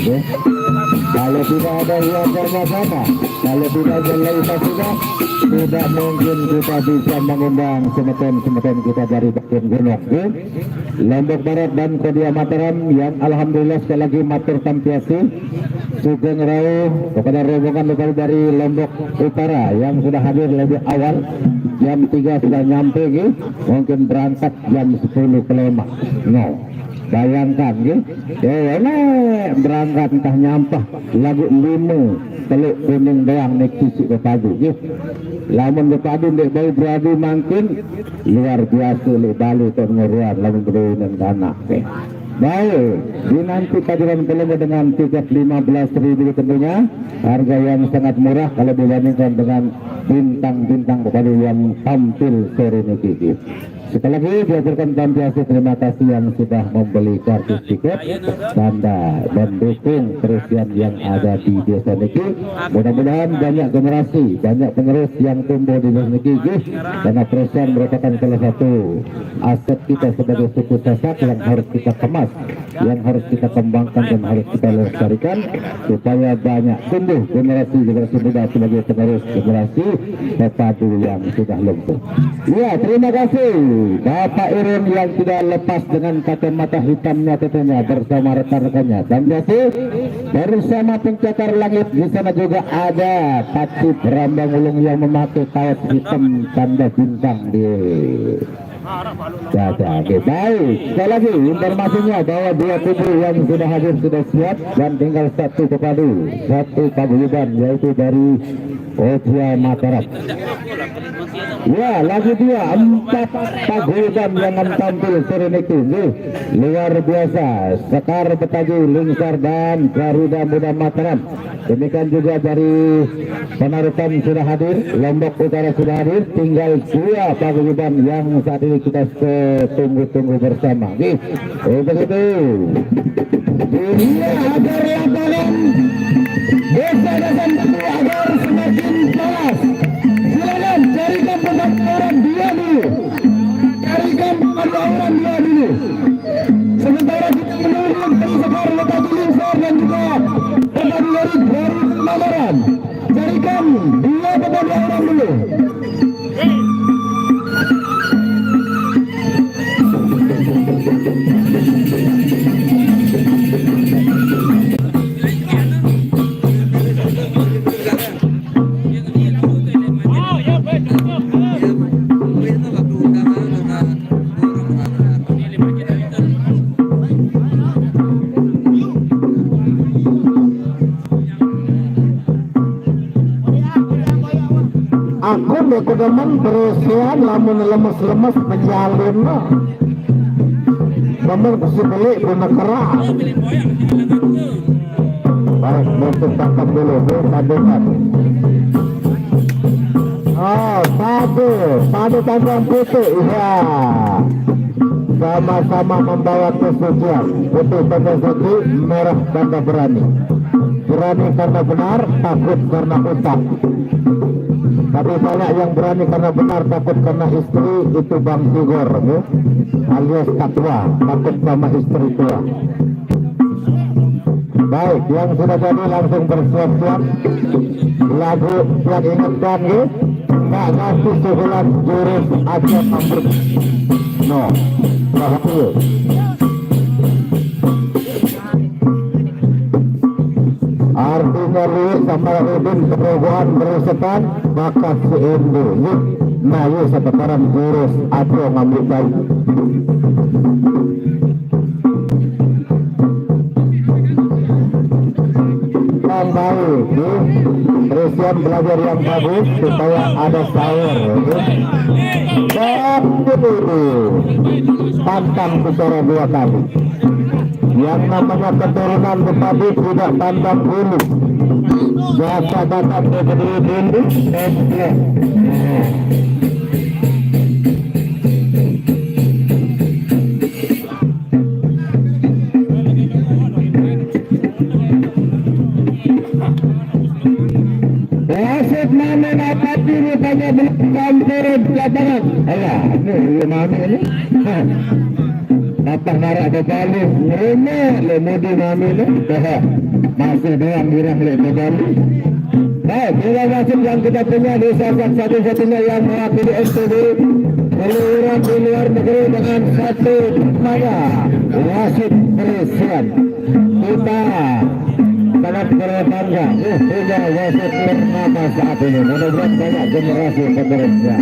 ya. Kalau tidak ada yang bersama, kalau tidak berlepas tidak mungkin kita bisa mengundang semeton kita dari bagian gunung, ya. Lombok Barat dan Kodia Mataram yang alhamdulillah sekali lagi matur tampiasi Sugeng Rauh kepada rombongan lokal dari Lombok Utara yang sudah hadir lebih awal. Jam 3 sudah nyampe, ya. Mungkin berangkat jam 10 ke Lemak. No. Bayangkan, ya, berangkat entah nyampah lagu 5 teluk kuning doang naik kisik ke padu, ya. Lamun ke padu dek bau beradu makin luar biasa le balu ke ngeruan lamun berduin anak, ya. Baik, dinanti kajian Pelenggo dengan tiket 15.000 tentunya, harga yang sangat murah kalau dibandingkan dengan bintang-bintang berpadu yang tampil sore ini. Sekali lagi diaturkan tampiasi terima kasih yang sudah membeli kartu tiket, tanda dan dukung teruskan yang ada di desa Niki. Mudah-mudahan banyak generasi, banyak penerus yang tumbuh di desa Niki, karena terusan merupakan salah satu aset kita sebagai suku Sasak yang harus kita kemas, yang harus kita kembangkan dan harus kita lestarikan supaya banyak tumbuh generasi muda sebagai penerus generasi pepadu yang sudah lumpuh. Ya, terima kasih Bapak Irun yang tidak lepas dengan kacamata hitamnya tentunya bersama rekan-rekannya, dan biasa bersama pencakar langit. Di sana juga ada Pacu Berambang Ulung yang memakai kaos hitam tanda bintang di Caca. Baik, sekali lagi informasinya bahwa dua kubu yang sudah hadir sudah siap dan tinggal satu paguyuban yaitu dari Kodia Mataram. Ya, lagi dia 4 paguyuban yang tampil sore ini, luar biasa. Sekar Betaji, Lingsar dan Garuda Muda Mataram. Demikian juga dari Penarukan sudah hadir, Lombok Utara sudah hadir. Tinggal 2 paguyuban yang saat ini kita tunggu-tunggu bersama. Begitu. Ini agar lapangan desa-desa agar semakin jelas. Silakan carikan orang dia dulu. Carikan orang dia dulu. Sementara kita menunggu dari Sekar Betaji, Lingsar dan juga Betaji dari Mataram. Carikan 2 orang dulu. Aku demen berusian lamun lemes-lemes penyalin no. Namun kusi beli guna keras. Baik, bentuk tangkap dulu, padukan. Oh, padu tandang putih, iya. Sama-sama membawa kesucian. Putih tanda suci, merah tanda berani. Berani karena benar, takut karena utang. Tapi banyak yang berani karena benar, takut karena istri, itu Bang Tigor, ya? Alias Katwa, takut sama istri tua. Baik, yang sudah jadi langsung bersiap-siap. Lagu yang ingatkan, ya? Nggak ngasih sebulan jurus aja ambruk. No, bahaya. Artinya lihat sama Udin perubahan berusakan bakat si Indo. Nah, ya sekarang jurus aja ngambil baik. Yang baik, ya. Teruskan belajar yang bagus supaya ada sahur, ya. Dan itu pantang bicara 2 kali. Yang namanya keturunan Betawi tidak pandang bulu. Jasa bakat negeri dulu, wasit mana dapat diri tanya belum campur lapangan. Alah, ini mana ini? Napang narak berbalik Remek lemudi mami le dah masih doang girang le berbalik. Baik, terima kasih yang kita punya di sahabat satu-satunya yang mewakili STB peluang di luar negeri dengan satu nama wasit Persian. Kita sangat berbangga punya wasit ternama saat ini. Mudah-mudahan banyak generasi penerusnya.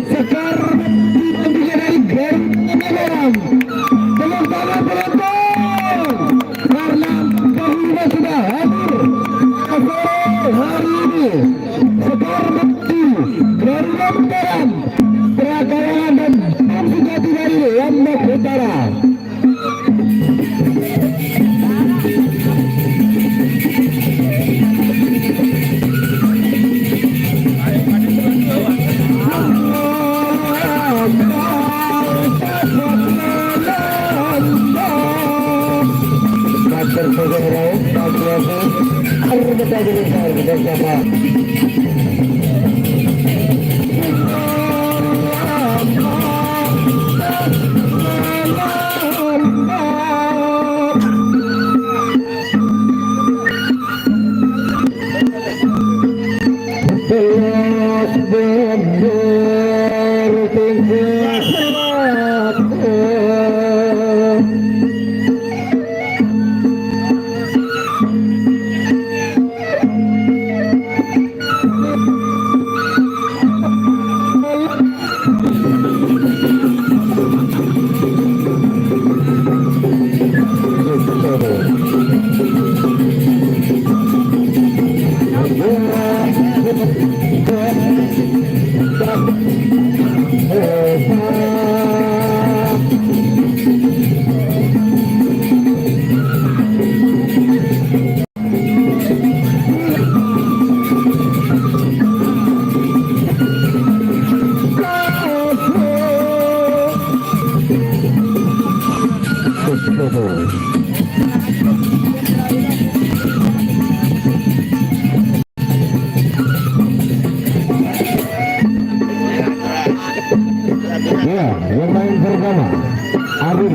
Sekar dari Garuda belum tangan penonton karena bahwa sudah hadir hari ini Sekar Bekti Garuda Mataram Prakayangan dan Sukati dari Lombok Utara.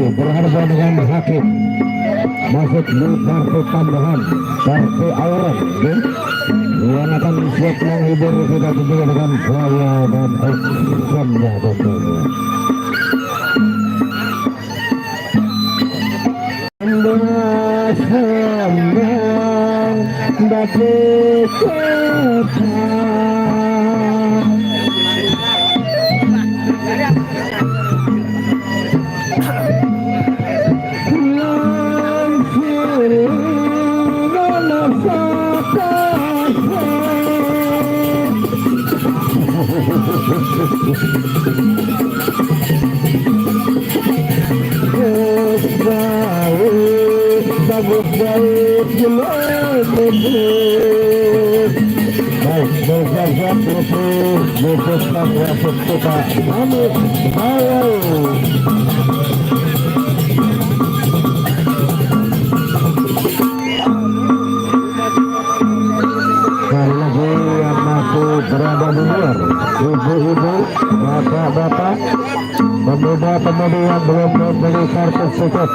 Berhadapan dengan hakim masuk di kartu tambahan kartu aurat yang akan siap menghibur kita tentunya dengan saya dan Islamnya tentunya. Sambang dapat berada di luar, ibu-ibu, bapak-bapak, pemuda-pemudi yang belum membeli kartu tiket.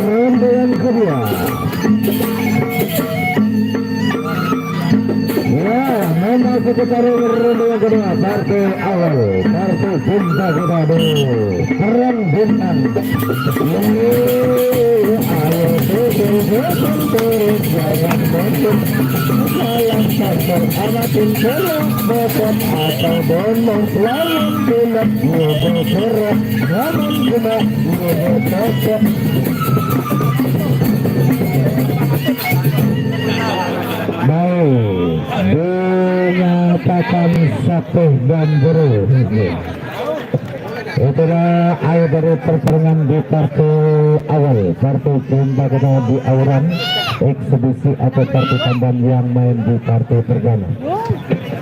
Ronde yang kedua. Ya, memasuki ronde yang kedua. Partai awal, partai cinta kita dulu. Perang bintang. Ayo terus jangan mundur. Salam pasar amatin terus bokap atau bonong selalu bilang gue bergerak namun kena gue cocok. Baik, dinyatakan satu dan buru. Itulah akhir dari pertandingan di partai awal, partai cinta kita di Auran eksebisi atau partai tambahan yang main di partai perdana.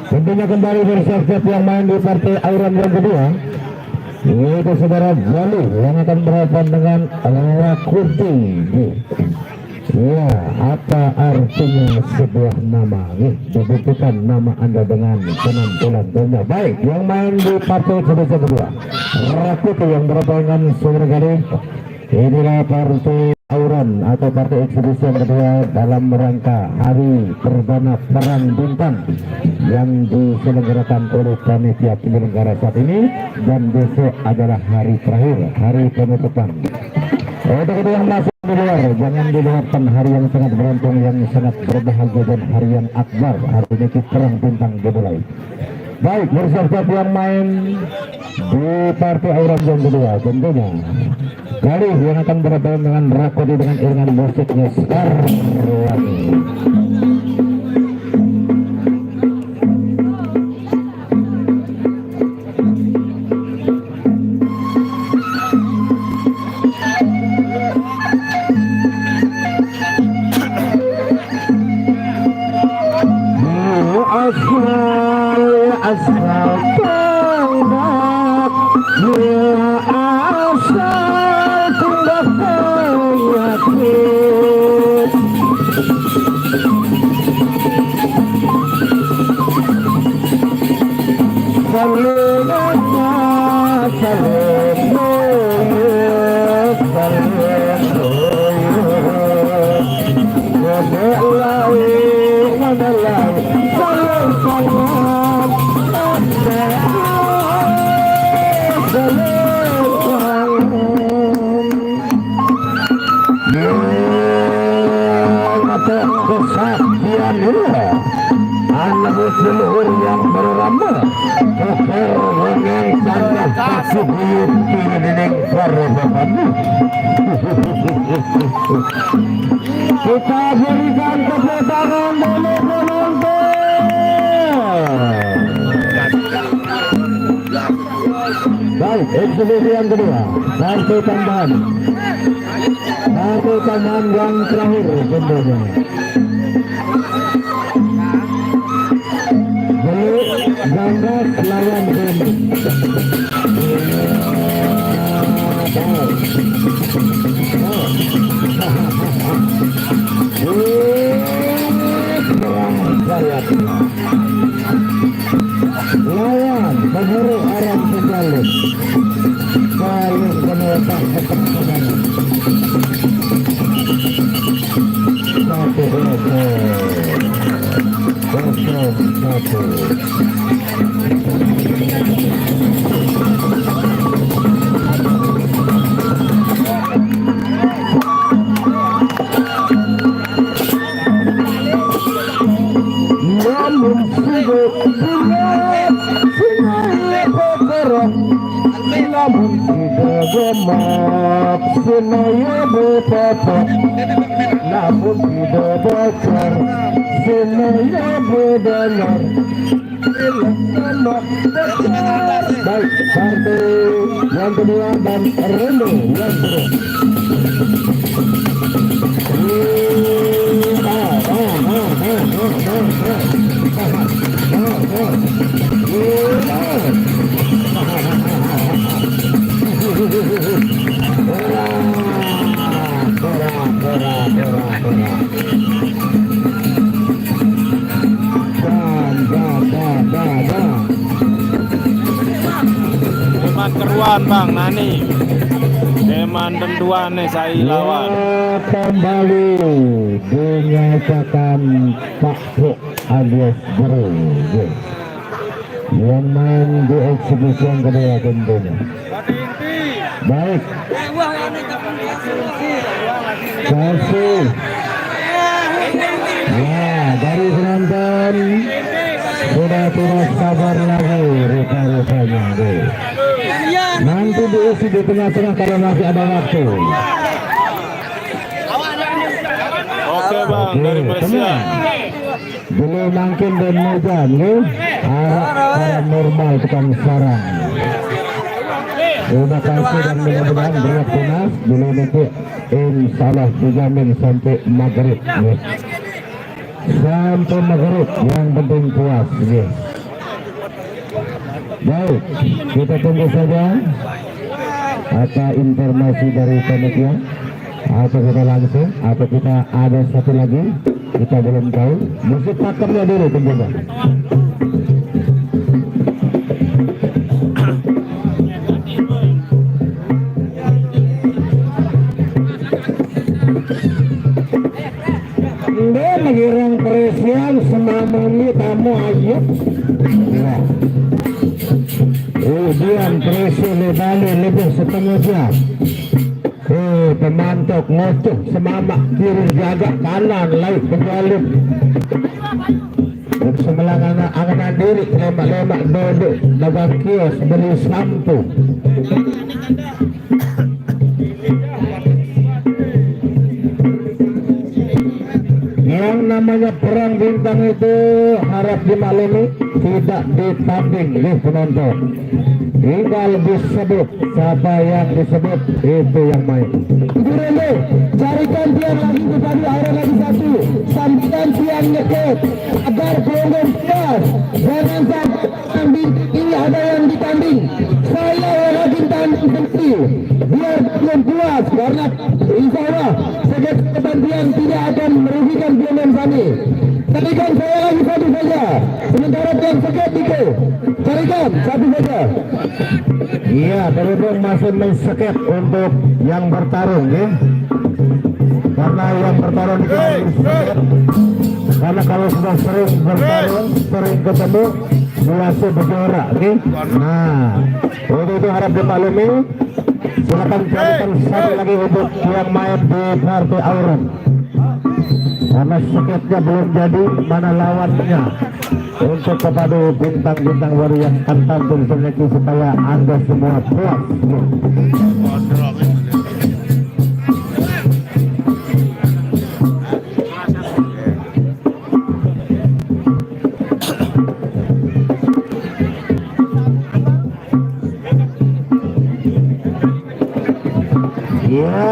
Tentunya kembali bersiap-siap yang main di partai Auran yang kedua, yaitu saudara Bali yang akan berhadapan dengan Rakuti. Ya, apa artinya sebuah nama? Dibuktikan nama Anda dengan penampilan dunia. Baik, yang main di partai sebesar kedua, Rakuti yang berpasangan saudara kali. Inilah partai Auran atau partai eksebisi yang kedua dalam rangka hari perdana perang bintang yang diselenggarakan oleh panitia penyelenggara saat ini, dan besok adalah hari terakhir, hari penutupan. Untuk itu yang masuk di luar, jangan diluarkan hari yang sangat beruntung, yang sangat berbahagia, dan hari yang akbar. Hari ini perang bintang dimulai. Baik, bersiap-siap yang main di partai Auran yang kedua. Tentunya kali yang akan berhadapan dengan Rakuti dengan iringan musiknya Sarwani. Asal tindak, ya asal tindak penyakit. Salingnya, kesaktian juga anak seluruh yang berlama keperluan tanda kasih beauty nenek perempuan. Kita berikan tepuk tangan dulu penonton. Baik, eksebisi yang kedua, partai tambahan yang terakhir tentunya. Ganda lawan Beni. Lawan pemburu Arab sekali. Saling menetak kepentingan. Satu. Namun sibuk namun tidak gemak senaya betapa, namun tidak bocor senaya bedanar. Baik, partai yang kedua dan ronde yang kedua. Deman keruan bang Nani. Deman tentuan nih saya lawan. Kembali dinyatakan Pak Bro alias Bro yang main di eksibisi yang kedua tentunya. Baik. Kasih. Ya, dari penonton sudah tidak sabar lagi rupa-rupanya. Nanti diisi di tengah-tengah kalau masih ada waktu. Oke bang, dari Malaysia. Belum makin dan hujan, arah normal tukang sarang. Terima kasih dan mudah-mudahan berat tunas dulu nanti insyaallah dijamin sampai maghrib. Sampai maghrib yang penting puas. Baik, kita tunggu saja ada informasi dari panitia atau kita langsung atau kita ada satu lagi kita belum tahu. Musik pakemnya dulu tunggu. Ini mengirang perisian semamanya tamu ayat. Kemudian perisi lebih lebih setengah jam. Pemantok ngotok semamak kiri jaga kanan lain kembali. Sebelah anak diri lemak-lemak duduk dagang kios beli sampo. Yang namanya perang bintang itu harap dimaklumi tidak ditanding di penonton. Tinggal disebut siapa yang disebut itu yang main. Dulu carikan tiang lagi kepada orang lagi satu, sampaikan tiang nyeket agar pelonggar puas. Jangan sampai ini ada yang ditanding. Saya yang lagi tanding sendiri. Biar belum puas karena insya Allah sebagai kebantian tidak akan merugikan pelonggar kami. Carikan saya lagi satu saja. Sementara tiang seket itu carikan satu saja. Iya, berhubung masih menseket untuk yang bertarung, ya. Karena yang bertarung di karena kalau sudah sering bertarung, sering ketemu, biasa berjorak, ya. Nah, untuk itu harap dimaklumi. Silakan carikan satu lagi untuk yang main di partai Aurum. Karena seketnya belum jadi, mana lawannya. Untuk kepada bintang-bintang baru yang akan tampil sengeki supaya Anda semua puas. Ya,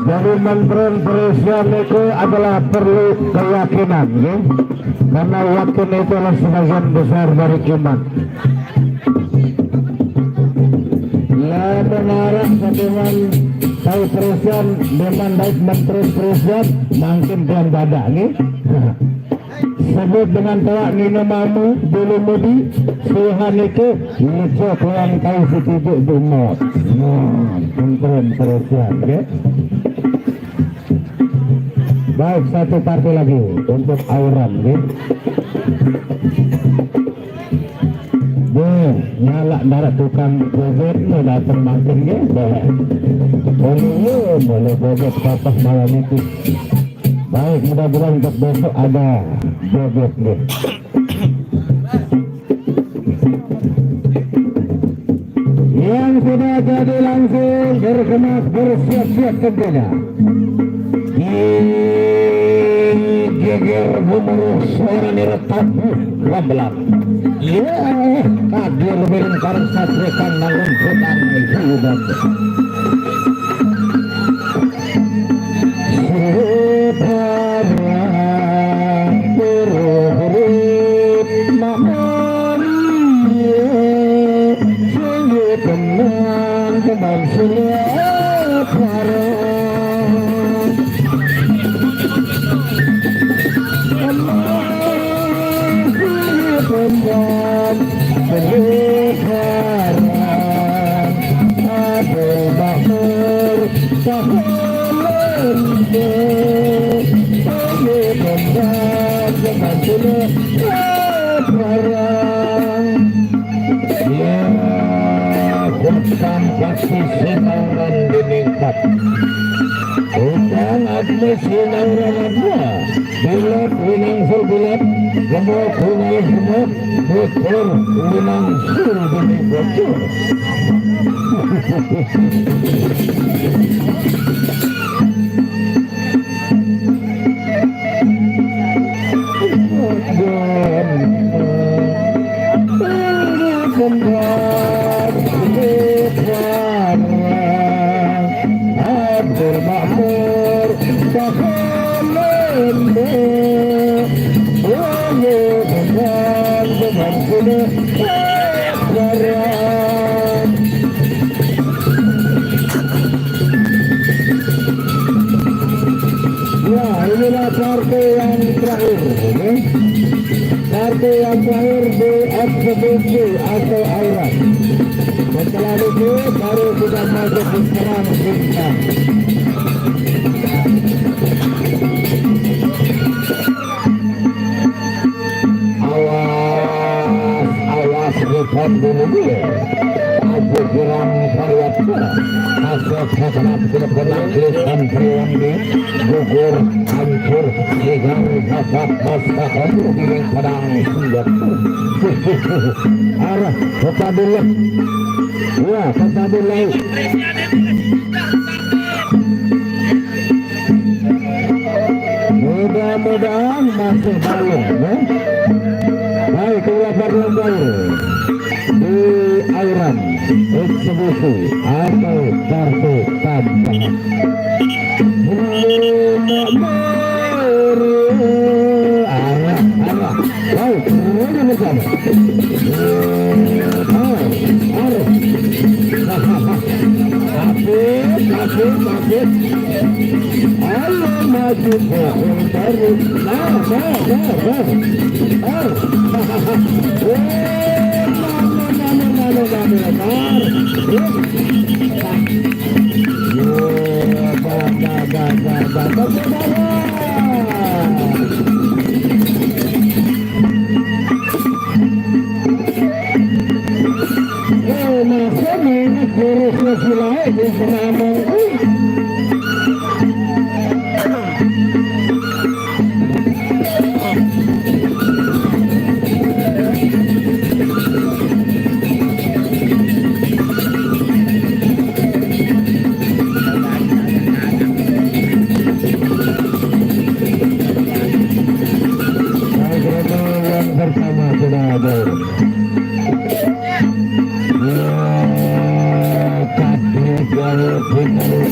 jadi menteri presiden itu adalah perlu keyakinan, ya. Karena yakin itu adalah sebagian besar dari iman. Ya mengarah dengan tahu presiden dengan baik menteri presiden makin tuan dada, nih. Sebut dengan tawa nino mamu dulu mudi Tuhan itu lecok yang tahu setuju dumot. Menteri presiden, ya. Baik, satu partai lagi untuk Auram, ya. Nyala darat tukang bobot datang makin, ya. Boleh bobot patah malam itu. Baik, mudah-mudahan untuk besok ada bobot, ya. Yang sudah jadi langsung berkemas bersiap-siap tentunya. Geger gemuruh suara niretak lambelan. Ya, tadi lebih lengkar satria kandang hutan hidup. Suparang zaman dulu barang ya bukan pasti sinauran meningkat utang admi sinauran adma bilat winang surbilat gemuk kunal gemuk bocor winang sur bini bocor Abdul Mahmur ya, inilah partai yang terakhir, partai yang terakhir di eksebisi atau aurat. Setelah itu baru kita masuk di serang bintang. Awas bukan dulu aku kiram karyatnya hasil sasaran penang tulisan periwandi gugur hancur hilang dapat masakan di padang siap arah kota dulu ya kota dulu mudah-mudahan masih balong ya. Baik, keluar di airan eksebisi atau kartu tanda baik, ini bersama Hafid ayo maju pohon baru bersama sudah ada kalau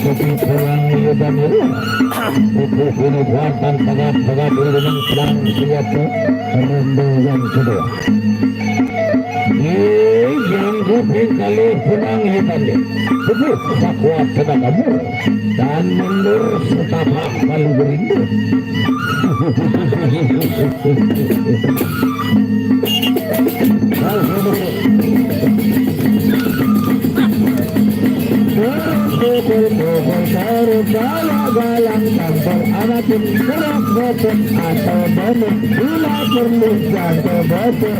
kopi pulang dan itu ini buatan sangat dengan sedang siap ronde yang kedua yang kopi kali pulang hitam itu sakuat tenaga dan mundur setapak kali berindu galang campur anatin gerak botol atau banyak bila perlu jatuh botol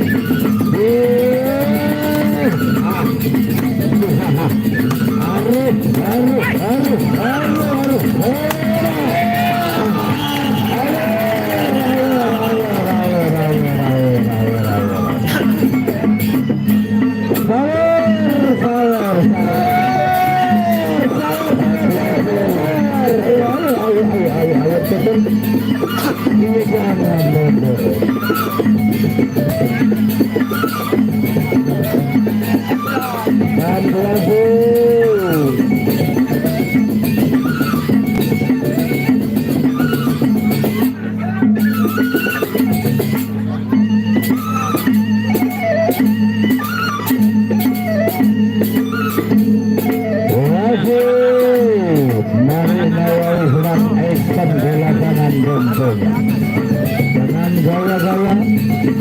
dengan gaya-gaya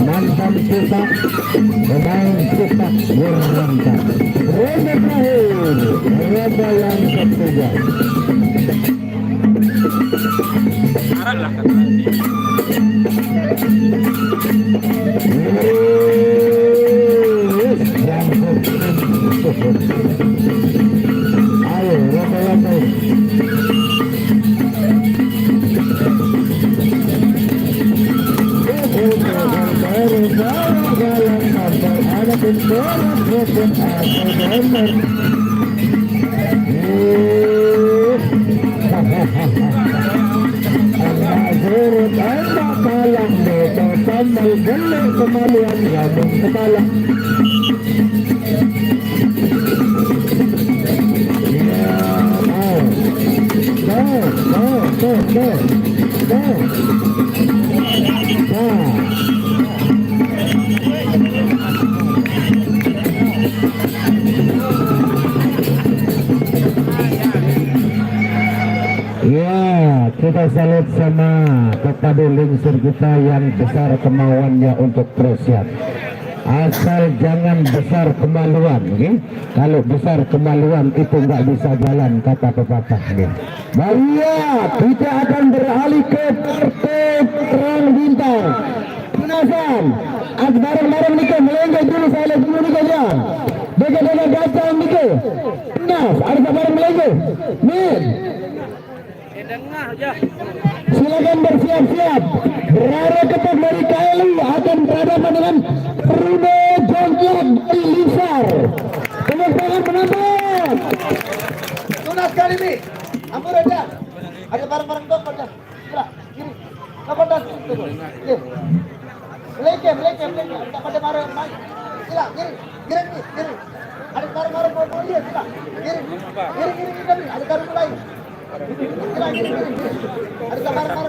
mantan kita pemain kita berlantar ronde terakhir ronde yang ketiga Ayo, ramai-ramai. Kembalian gabung kepala. Ya, kita salut sama kepada lingsir kita yang besar kemauannya untuk terus siap. Asal jangan besar kemaluan, okay? Kalau besar kemaluan itu nggak bisa jalan, kata pepatah. Okay? Bahaya, kita akan beralih ke terang bintang. Penasaran? Bareng-bareng nikah melenggang dulu, saya lihat dulu nikah dia. Dega-dega gajah nikah. Penas, ada bareng melenggang. Nih. Silakan bersiap-siap. Berada ketat dari KLI akan berhadapan dengan Bruno Jongklak dari Lisar. Tepuk tangan penonton. Tunas kali ini. Ampun aja. Ada barang-barang dong pada. Kiri. Apa das itu? Meleke. Tak pada barang main. Sila, kiri. Ada barang-barang mau lihat sila. Kiri. Ada barang lain. Kiri. Ada barang-barang lain.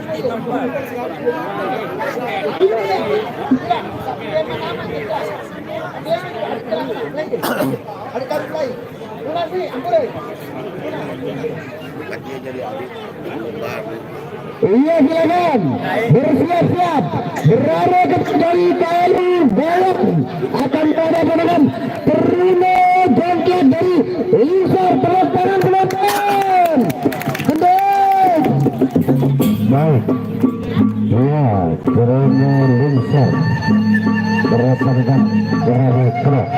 Ada barang lain. Tunas ni, ampun. Iya, silakan bersiap-siap. Berada ketat dari KLI Bayang akan berhadapan dengan Bruno Jongklak dari Lisar. Tepuk tangan penonton. Baik, ya, Bruno Lisar berhadapan dengan Klok.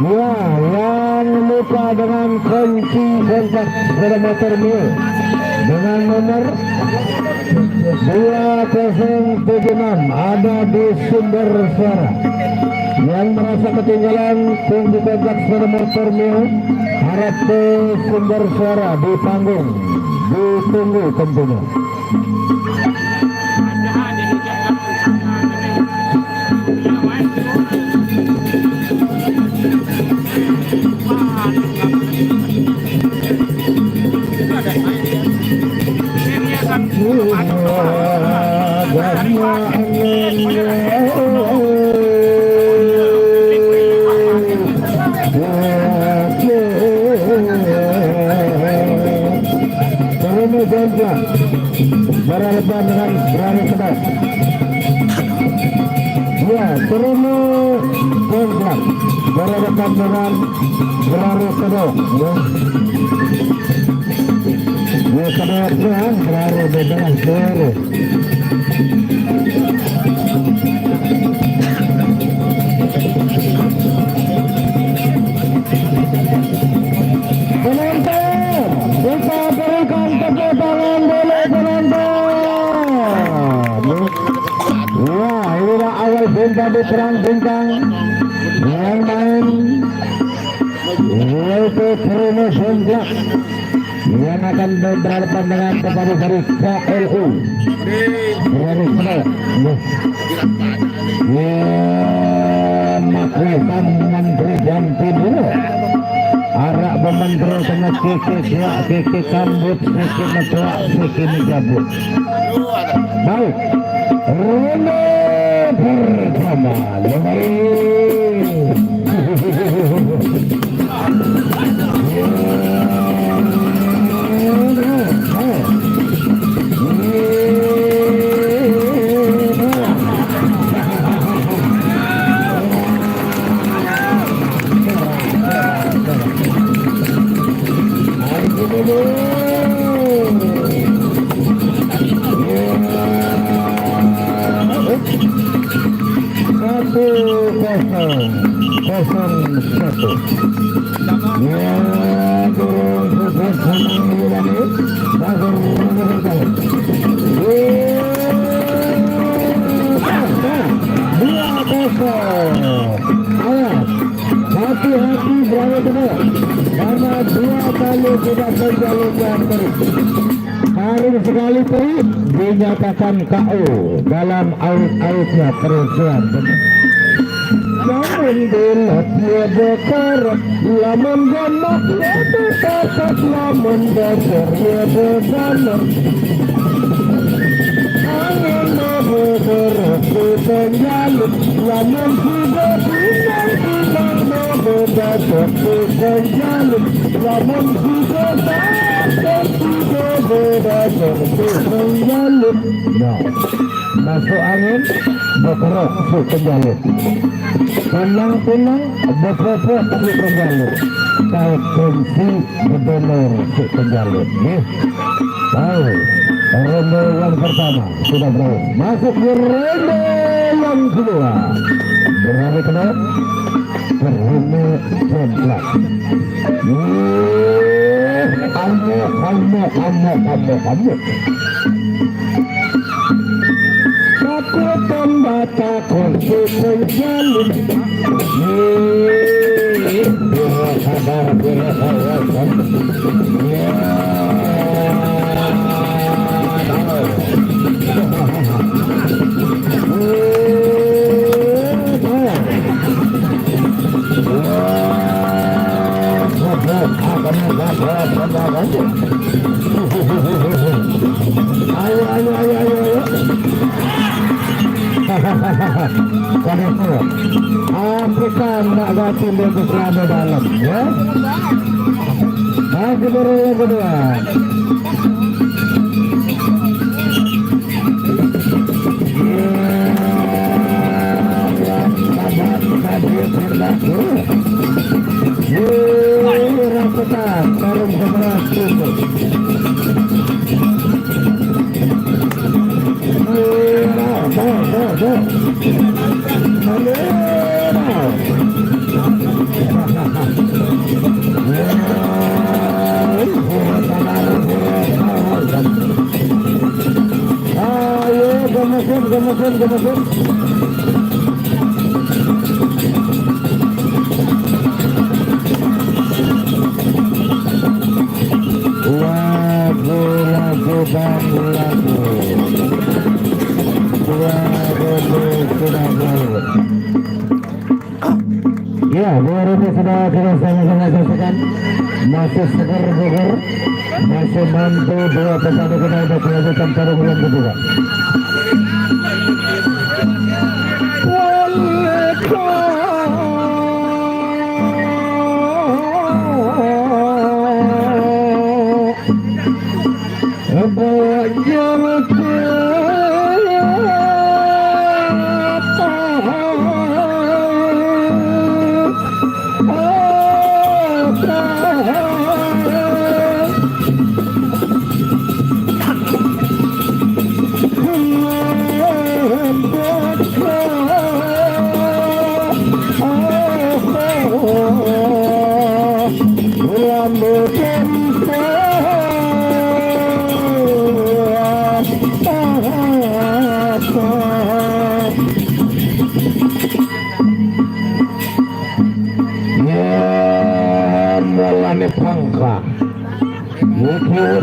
Ya, yang lupa dengan kunci kontak sepeda motor Mio dengan nomor 2076 ada di sumber suara. Yang merasa ketinggalan kunci kontak sepeda motor Mio harap ke sumber suara di panggung, ditunggu tentunya. Berhadapan dengan Berani Kedas. Ya, Bruno Jongklak berhadapan dengan Berani Kedas. Ya, kedua Berani dengan Berani. Penonton, kita berikan tepuk tangan dulu penonton. Ya, inilah awal bintang di perang bintang yang main yaitu Bruno Jongklak yang akan berhadapan dengan kepada dari KLI Berani Kedas. Ya, makrifan menteri Jampinu arak bementeri tengah kiki kambut kiki metuak kiki menjabut. Baik, Bruno bersama Lemari. 0-1. Ya, turun susah senang ini. Bagus berkali. 2-0. Awas, hati-hati berani benar. Karena 2 kali tidak menjalurkan terus. Hari sekali terus dinyatakan KO dalam out-outnya perusahaan. Namun delap dia berkarat, lamun ganak dia berkarat, lamun dasar dia berkarat. Angin bergerak di penjalur, lamun sudah pinang-pinang berdasar di penjalur, lamun sudah datang sudah berdasar di penjalur. Nah, masuk angin bergerak di penjalur. Pinang-pinang bergerak di penjalur. Kau kunci berdonor di penjalur. Tahu. Ronde yang pertama sudah berakhir. Masuk ke ronde yang kedua. Berani kenal? Berani jemplat. Kamu. Takut membaca kunci penjalin. Sabar. Ayo. Afrika nak datang dia ke selama dalam, ya? Masih baru yang kedua. Raputan, tarum keberas tutup. Ayo, gemesin. Ya, baru sudah kita sama-sama saksikan. Masih segar bugar, masih mampu 2 pesawat kita ada kelanjutan pada bulan kedua.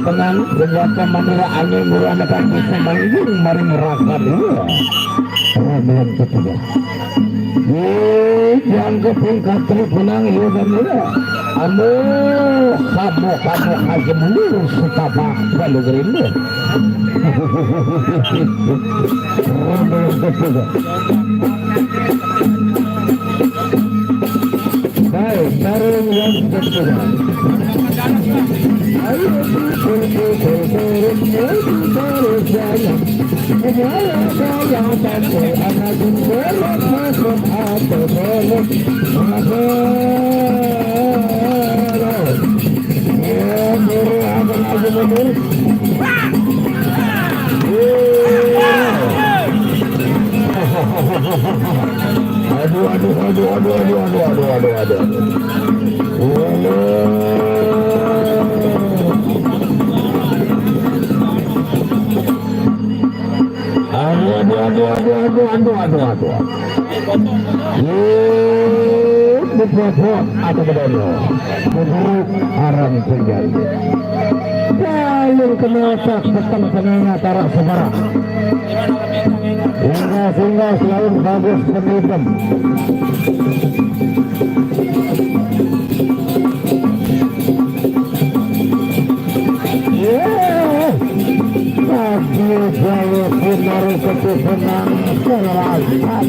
Tenang, ternyata manera angin menggunakan bisa manggung mari merasa dulu. Belum ketiga. Yang kepingkat tenang ya dan ya. Kamu aja mundur setapa lalu gerindu. Belum ketiga. Baik, taruh yang ketiga. Ayo aduh Atau bedono menurut arang terjadi paling kenasak petang kenanga tarak semarang hingga selalu bagus pendidikan saya benar satu senang kelasan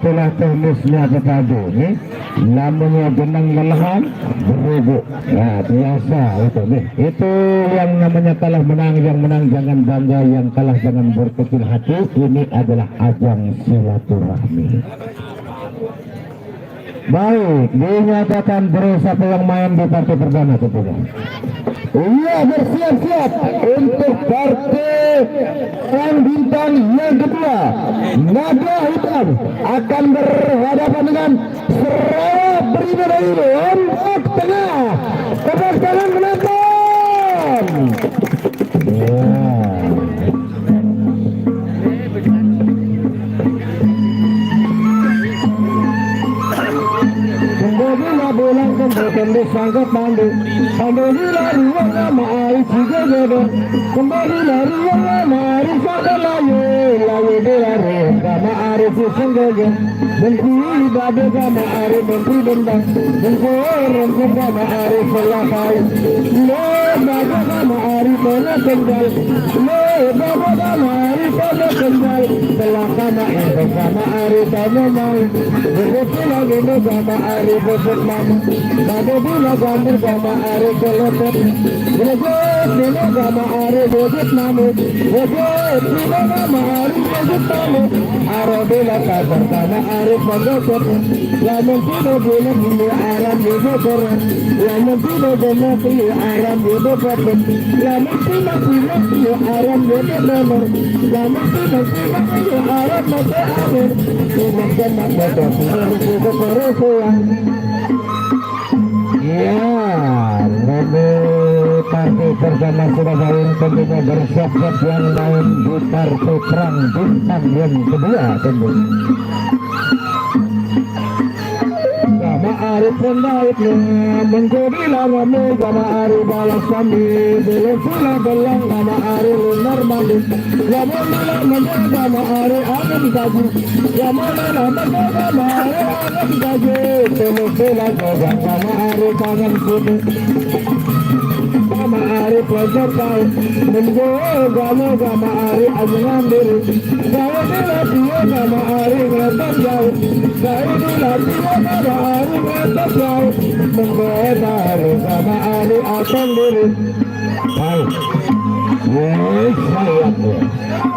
itulah teknisnya ketadu nih, namanya benang lelahan berubu. Nah biasa itu nih, itu yang namanya kalah menang, yang menang jangan bangga, yang kalah jangan berkecil hati. Ini adalah ajang silaturahmi. Baik, dinyatakan siapa yang main di partai perdana tentunya. Iya, bersiap-siap untuk partai Perang Bintang yang kedua. Naga Hitam akan berhadapan dengan Sarawak Prima untuk tengah. Tepuk tangan menonton. Bolang kembali sangka pandu lari yang nama air juga jodoh kembali lari yang nama air sangka layu dilari sama air sesenggojo menteri babe sama air menteri dendang mengkoreng sama air selakai lo babe sama air pernah kendal lo babe sama air pernah kendal selakana ente sama air sama mau berusaha lagi sama air bersama Bade bila gambar sama are kelepet Bojot bila sama are bojot namu Bojot bila sama are bojot namu Are bila kabar sama are penggotot Lamun tidak bila bila aram yudo koran Lamun tidak bila bila aram yudo koran Lamun tidak bila bila aram yudo nomor Lamun tidak bila bila aram mata akhir Tidak jenak bodoh Tidak kerusuhan ya, Robo partai perdana Surabaya tentunya bersiap-siap yang lain di partai Perang Bintang yang kedua tentu. Sama Arif Rendaitnya menjadi lamamu sama Arif balas kami belum pula belang sama Arif lunar mandi. Lama malam menjadi sama Arif angin kaji. Lama malam menjadi sama Arif angin kaji. Belum pula gogang sama Arif tangan putih. Sama Arif pelajar tahu menjogamu sama Arif ajengan diri. Saya dilatih sama Arif ngetan jauh. Saya dilatih sama Arif ngetan jauh. Menggoda Arif sama Arif akan diri. Baik. Yes, saya tuh.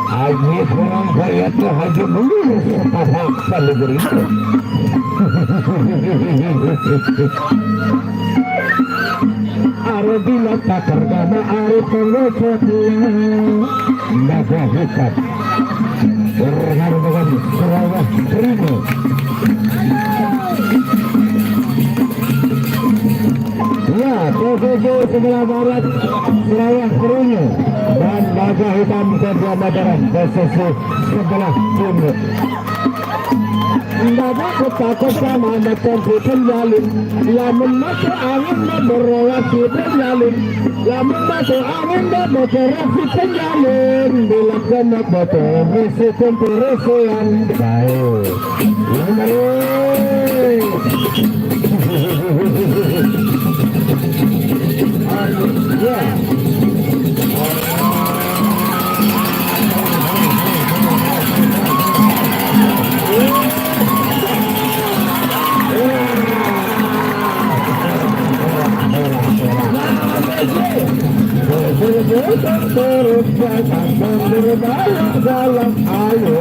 Haji kurang saya tuh haji dulu sepasak selalu beribu. Arif diletakkan karena Arif pengocotinya Naga Hitam berhadapan dengan Sarawak Primo. Ya, posisi sebelah barat Sarawak Primo dan Baja Hitam sebelah Mataram posisi sebelah timur. Dapat ketakut sama macam penjalin, lamun masuk angin dan berreaksi penjalin, lamun masuk angin dan berreaksi penjalin, bila kena botol misi kompresian baik. Ya. Terus dalam ayo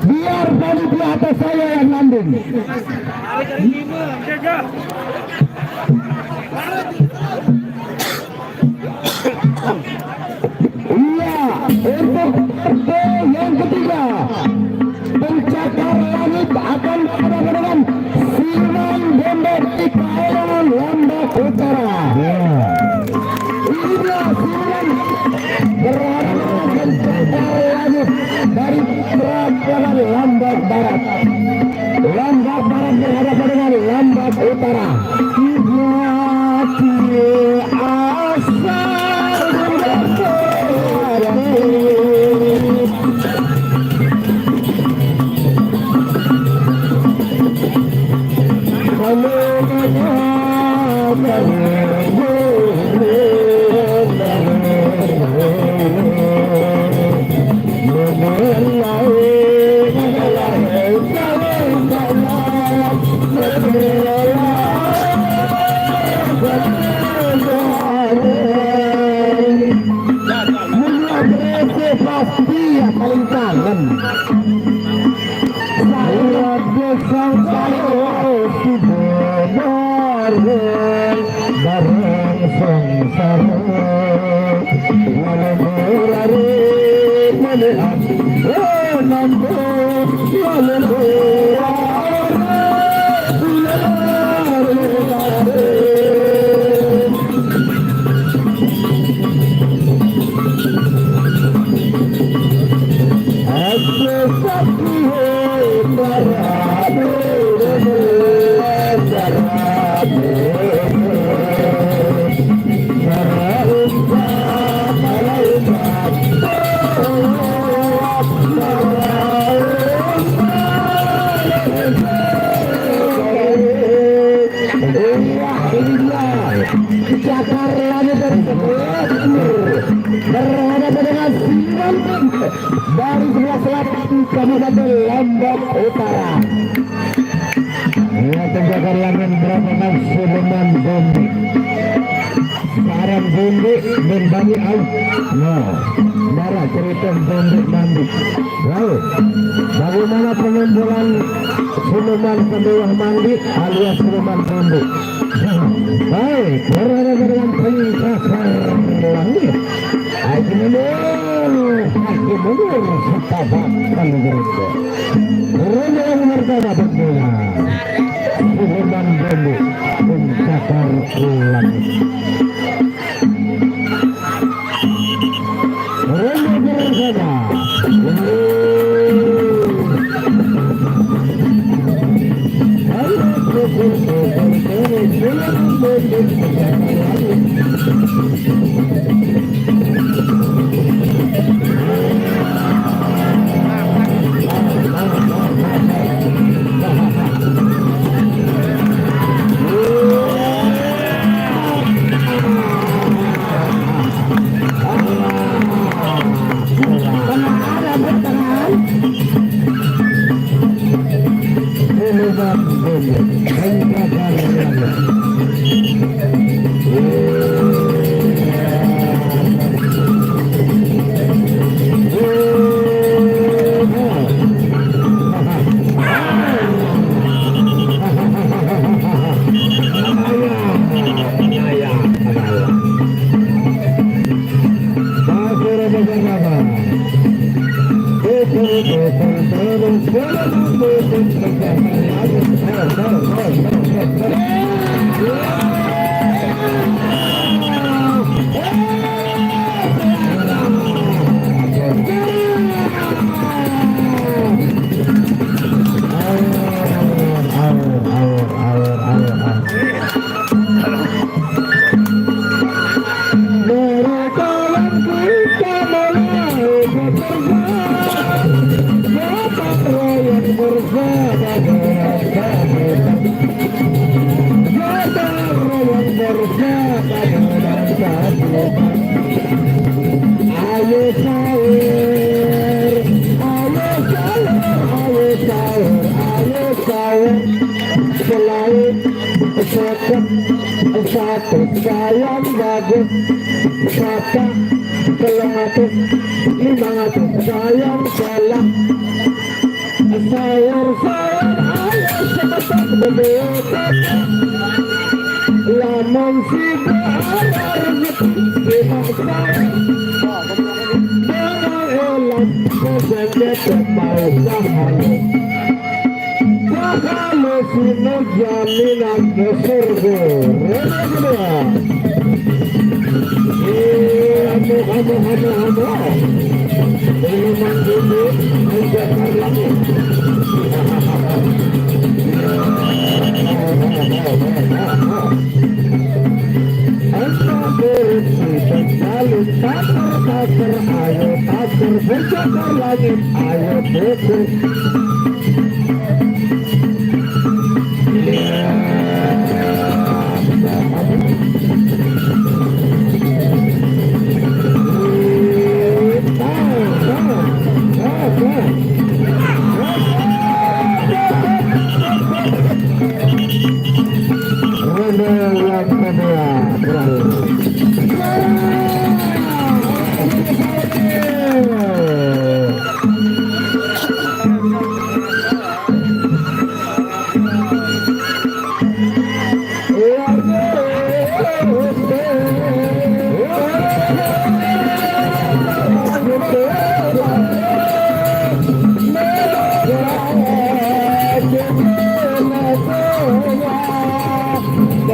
Biar balik di atas saya yang landing. Iya, untuk yang ketiga, pencakar langit akan berhadapan dengan Siluman Bombet IKL Lombok Utara. Ini dia Siluman berhadapan pencakar langit dari Perwakilan Lombok Barat. Lombok Barat berhadapan dengan Lombok Utara. Pasti yang paling kangen saya besang saya bareng sengsara walau berlari melihat nampak walau dari sebelah selatan Kabupaten Lombok Utara. Ya, penjaga laman berapa Suleman Bombi. Sekarang Bombi dan Bani Auf. Nah, darah cerita Bombi mandi. Lalu, bagaimana pengumpulan Suleman Pendewah Mandi alias Suleman Bombi? Baik, berada dengan pengkasan lagi. Haji mundur, setabat kan berita. Raja yang pertama tentunya Suleman Bombi mencakar ulang. Raja bersama. Satu sayang bagus, satu 300, 500 sayang salah. Sayang ayo cepat berdekat. Lamun si berharap dimaksa. Jangan elak kesendet mau sahaya. Kalau sini jaminan ke surga. Hamo. Suleman Bombi menjakar langit. Anta berisi dan jalur takar, ayo takar menjakar langit, ayo betul.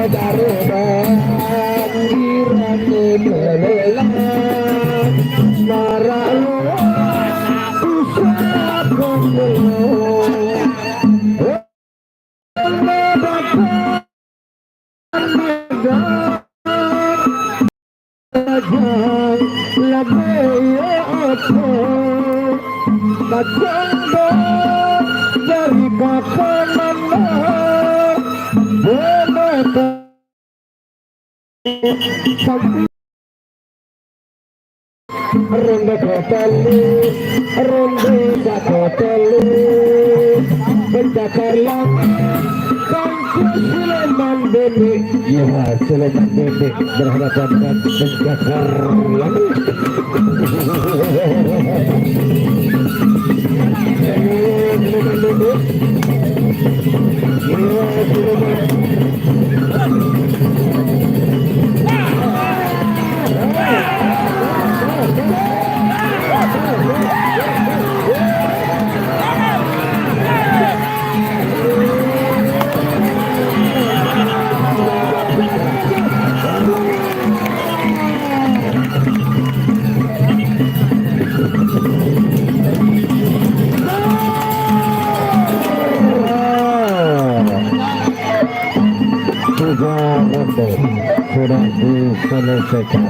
Dari ronde kotelu, ronde kotelu, pencakar lang, Kanku Sulaiman Bebe, ya Sulaiman Bebe berhadapan dengan pencakar lang. Sudah diselesaikan.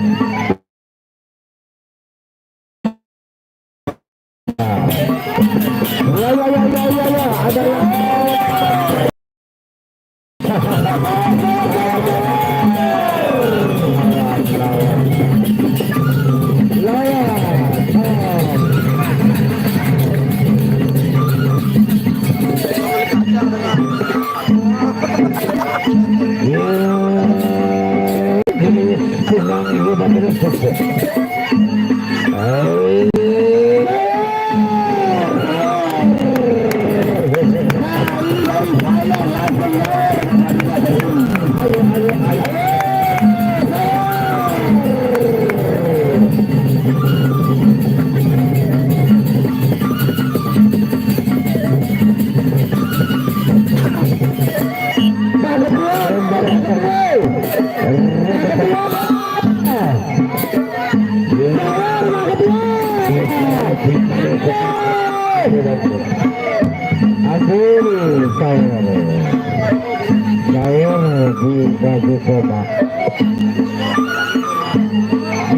Ya, ada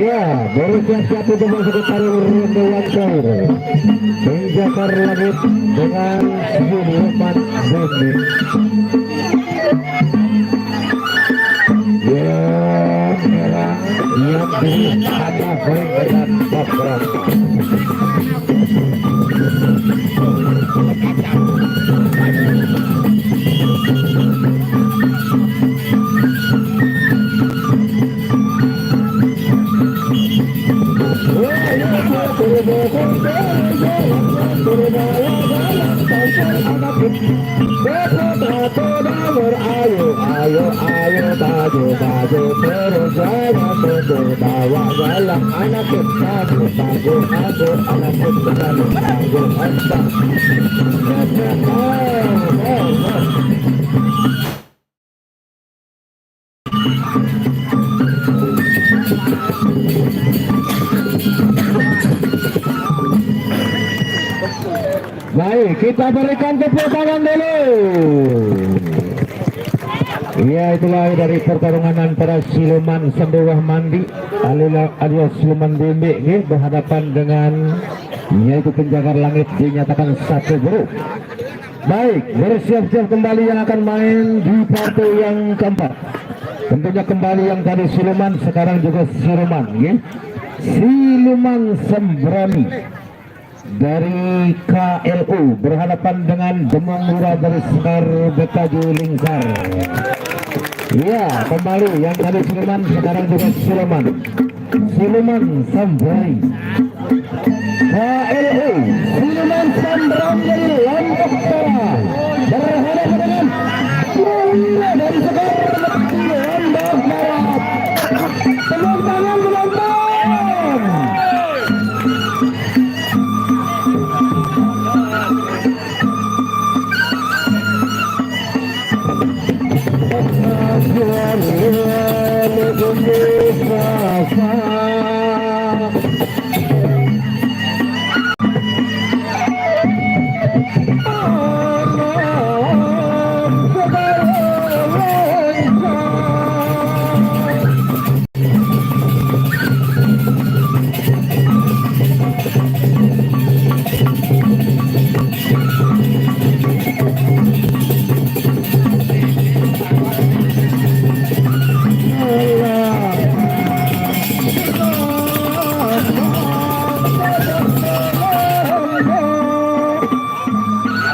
ya, baru siap-siap untuk masuk ke taruh Dewan Kaur. Penjakar langit dengan Sulaiman Bebe. Ya, merah yang ada dengan Bapak. Ayo baju terus jangan terbawa dalam anak kita baju anak kita baju baik, kita berikan tepuk tangan dulu. Ya, itulah dari pertarungan antara Siluman Sendewah Mandi alias Siluman Bebe berhadapan dengan yaitu Penjakar Langit, dinyatakan 1-0. Baik, bersiap-siap kembali yang akan main di partai yang keempat. Tentunya kembali yang tadi Siluman, sekarang juga Siluman Siluman Sembrani dari KLU berhadapan dengan Demang Lurah dari Sekar Bekaju Lingkar. Ya, kembali yang tadi Siluman, sekarang juga Siluman Sembrani KLU Siluman Sembrani dari Lombok Utara berhadapan dengan Lurah dari Sekar Bekaju Lombok Barat. Tepuk tangan penonton.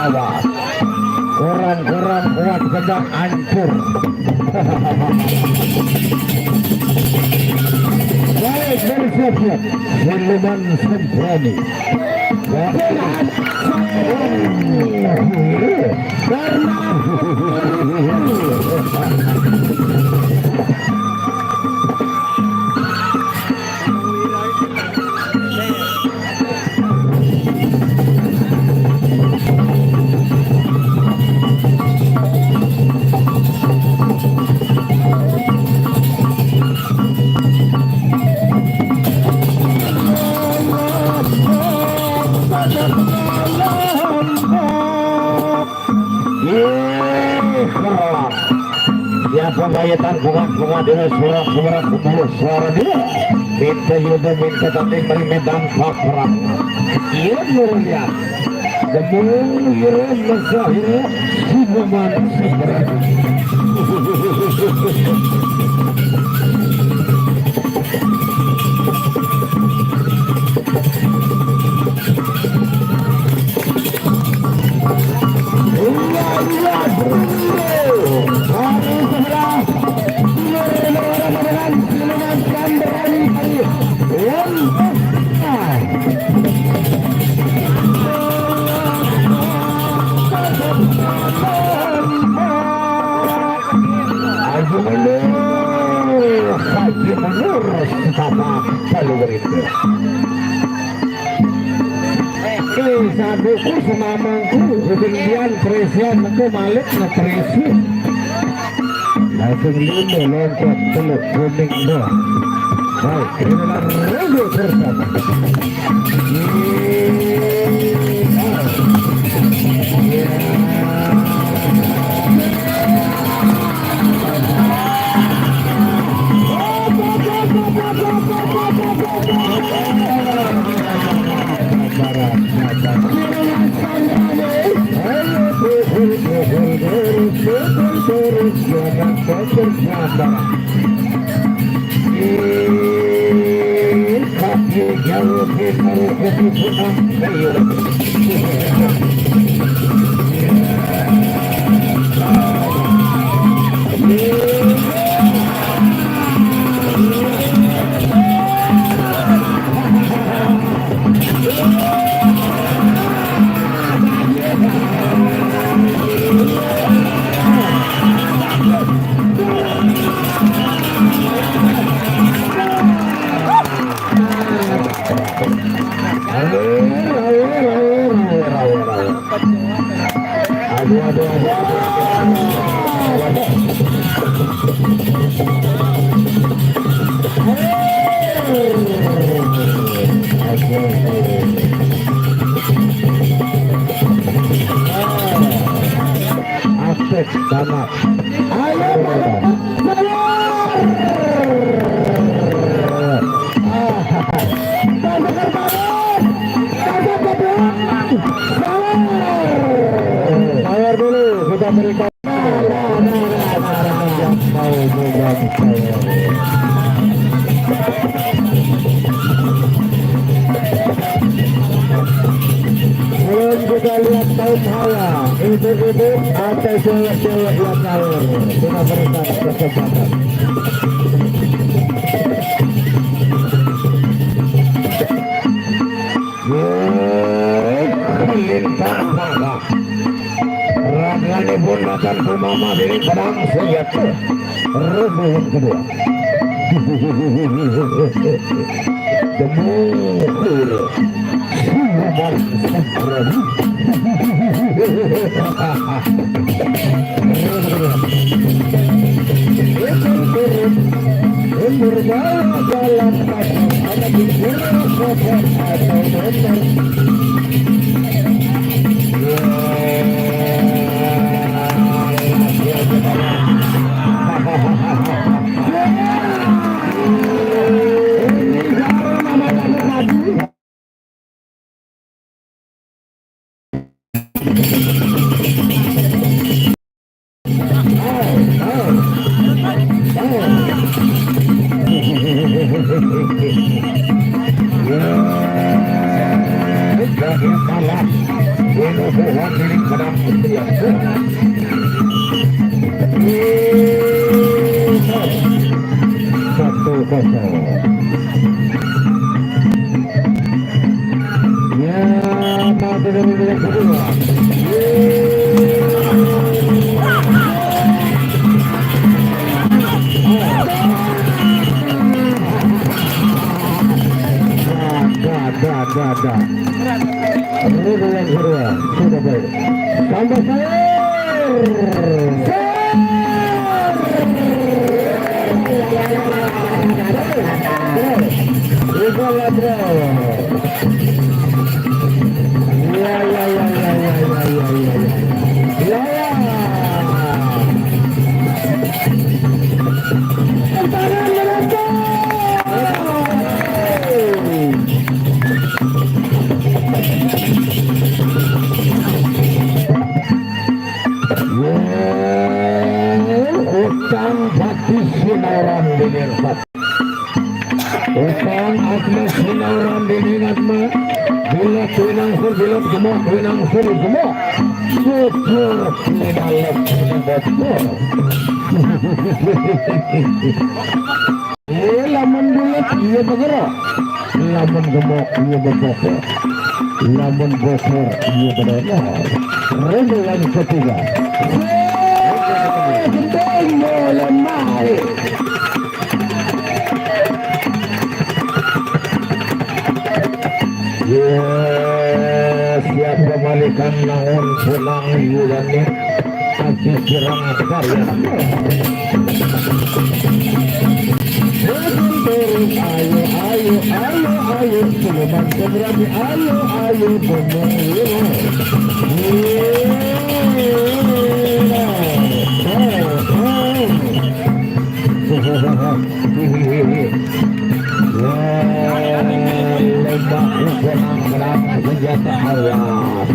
Awas, kurang kuat sedang hancur. Baik, bersiap-siap Siluman Sembrani. Siapa bayatan bunga-bunga dengan suara-suara kumulus suara dia minta yuda minta tapi beri medan perang ia melihat demung ia mesahnya Siluman Sembrani. Haji menurut sama saluran itu. Sabuku semamangku kemudian presian aku malik na presi. Langsung lima loncat teluk kuning doh. Baik, inilah ragu pertama. Aspek tamat. Sayar dulu kita berikan. Belum kita lihat tahun haya ibu-ibu atau cewek-cewek yang kawin kita berikan kesempatan. Lintang mata ragane bundakan kumama diri pedang senjata rebah yang kedua demur Siluman Sembrani. Jalan ada di yang malam Boboan milik kadang biasa 1-0 ya mati dari milik kedua ada. Ini yang kedua sudah baik. Tambah saya. Utang bagi sinaran dinirpat Utang Agnes sinaran diningat ma Bila tuinang sur bila gemuk tuinang sur gemuk Syukur minalek betul Lamun bulat iya bergerak Lamun gemuk iya berbokor Lamun bokor iya berenang Rindu yang ketiga siap kembalikan naon pulang yulani aji sirang karya ayo Sulaiman Kebrani ayo lembah hukuman berapa senjata awas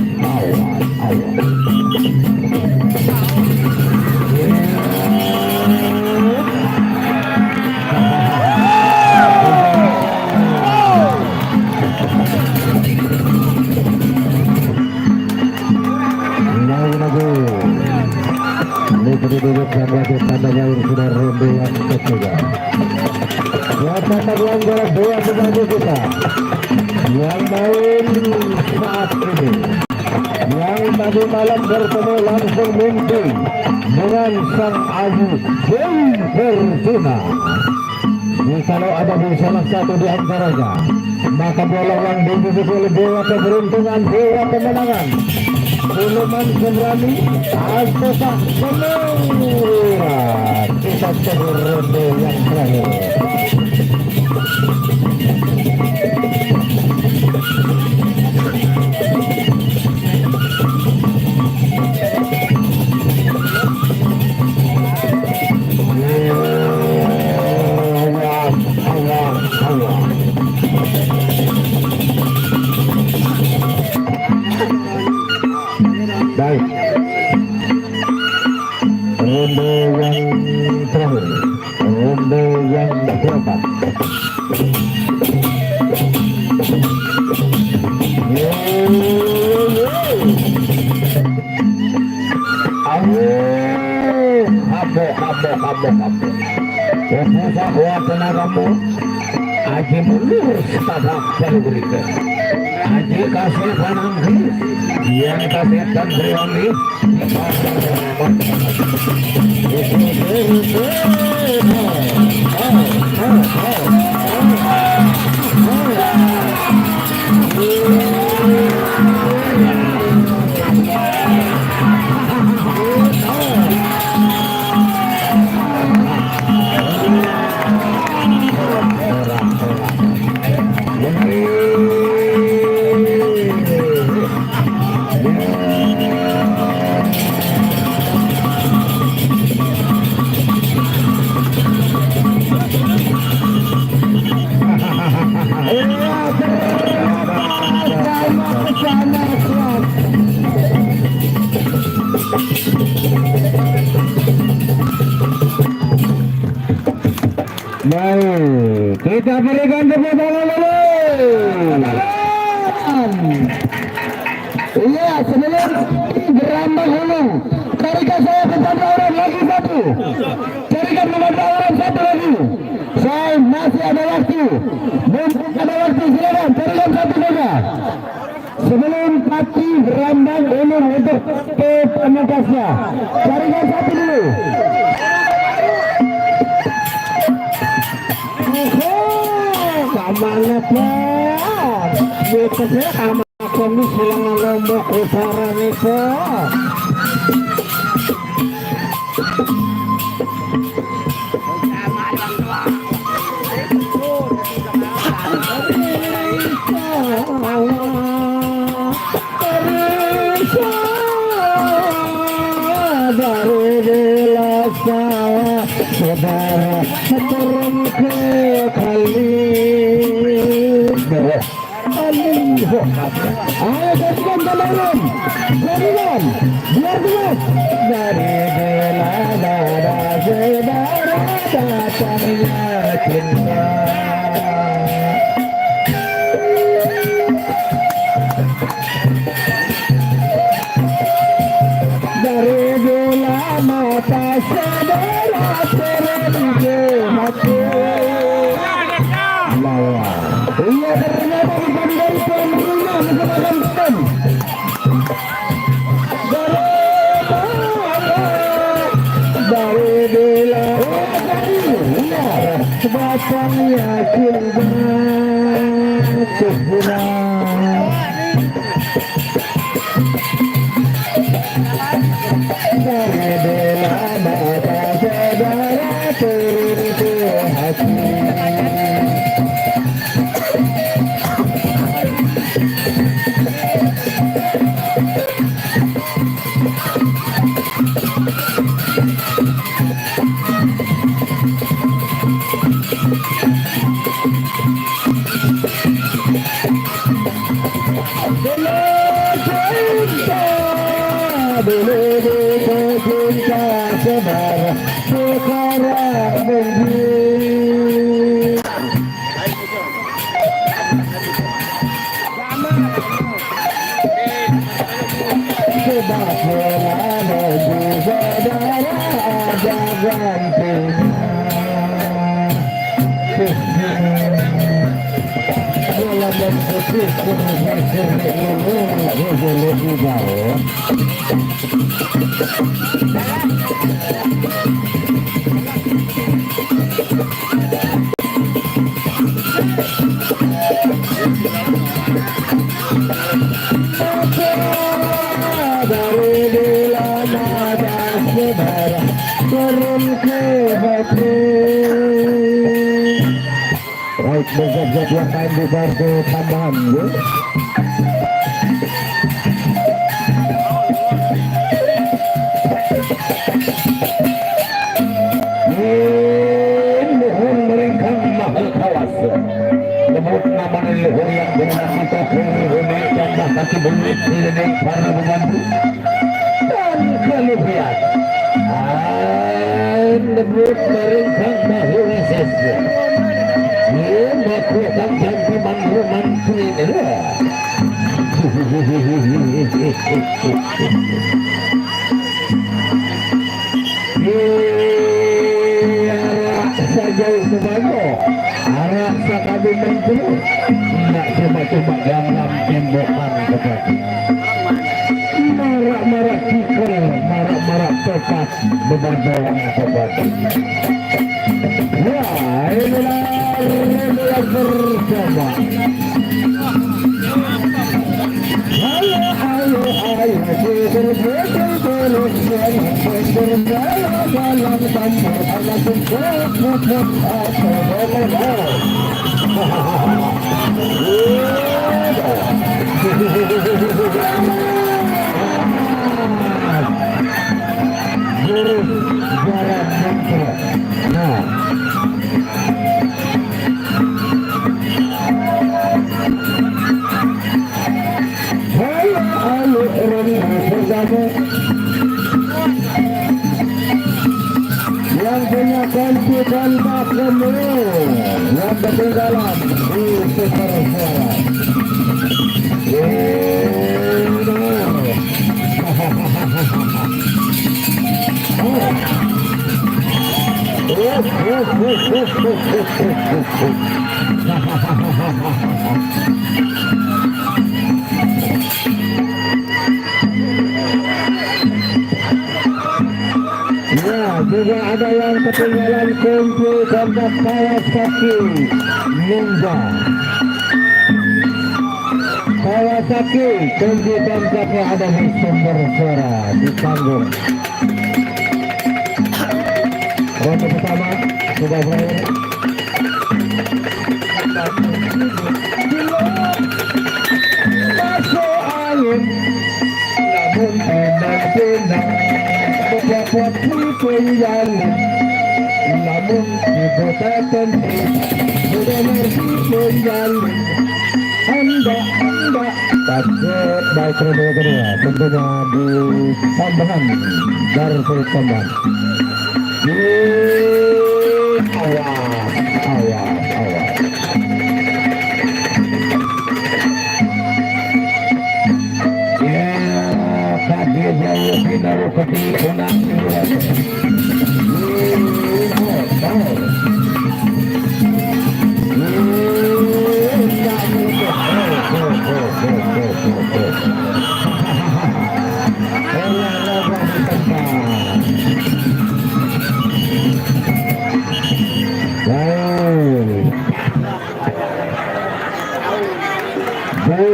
ini penduduk sampai tandanya sudah ronde yang ketiga. Tanda pelanggaran dua sebagai kita yang main saat ini, yang tadi malam bertemu langsung mimpi dengan sang Ayu Dewi Persuna. Kalau ada di salah satu di antaranya, maka bola yang dibuat oleh Dewa Keberuntungan, Dewa Kemenangan. Sulaiman Kebrani Al-Fatah Semurah. Kita ronde yang terakhir. Baik, ronde yang terakhir, ronde yang keempat. Usaha kuat tenagamu, aji mundur setabak berikut. Aji kasih panangkis, yang kasih tandrioni. Baik, kita berikan tepuk tangan dulu. Iya, sebelum berambang hulu. Carikan saya kepada orang lagi satu. Carikan kepada orang satu lagi. Saya masih ada waktu. Mumpung ada waktu, silakan carikan satu saja. Sebelum Pati berambang ulur untuk ke pamungkasnya. Carikan satu dulu. Kamana Pak? Biasanya sama kami silangan Lombok Utara nih Pak. Saudara turun ke kali. Ayo jadikan teman-teman, jadikan biar jelas. Dari bela dada saudara datangnya cinta. Dari bela mata saudara turun ke hati. Iya ternyata bukan dari pemerintah bukan dari bela sebatang yakin kebenar dari bela mata saudara turun ke hati. Cinta sebar sekarang begini. Sebab selama saudara ada gantinya. Dalam bentuk dari bulan ada saudara turun ke hati. Baik, berjat-jat yang lain di kartu tambahan ya. Luhur mereka makhluk kawasan. Sebut nama leluhur yang bernama Tohur dan bahkan belit dengan para pembantu dan kelebihan. Sebut mereka makhluk sesat. Ia melakukan jantiman romantis ini. Arak saja sebagai arak sakadu menteri tidak coba-coba dalam tembakan kepada marak-marak kikir, marak-marak tepat berbanding kepada. Ya, inilah bersama. Ayo, yang punya kunci dan bakal yang ketinggalan di super suara. Ya, juga ada yang ketinggalan kunci kontak Kawasaki Ninja. Kawasaki kunci kontaknya ada di sumber suara di panggung. Ronde pertama sudah berakhir. Masuk angin, namun pinang-pinang membuat penjalan, namun dibutuhkan sudah mersi penjalan. Anda takut baik kedua tentunya di tambahan dari Sultan. Awas. Ya, tadi jauh final ketiga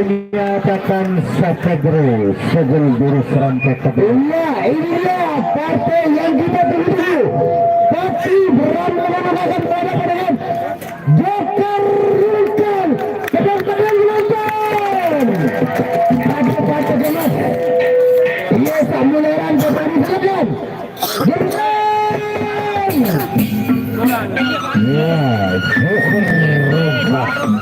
dinyatakan Satagro segel jurus rantai kedua. Iya, inilah partai yang kita tunggu. Tapi beramai-ramai pada dengan Joker Rukan pedang-pedang nonton. Ada partai jelas. Iya, samuleran bertani silakan. Ya, Joker Rukan.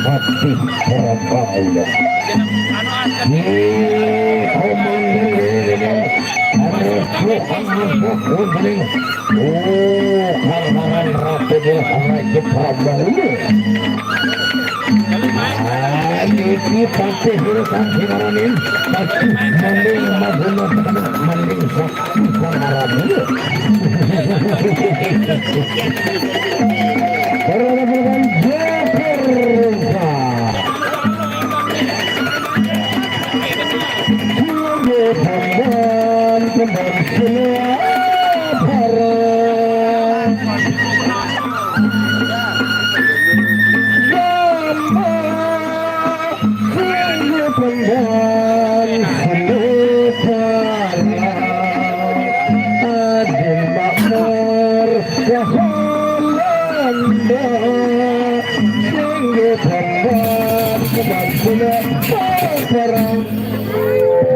Hati Surabaya. Komandan harus kuning. Oh, karangan Ratu Dilharaji Prabowo. Ini pasti jurusan Sinaranin, pasti mending maguna mending sakti Prabowo. Perlahan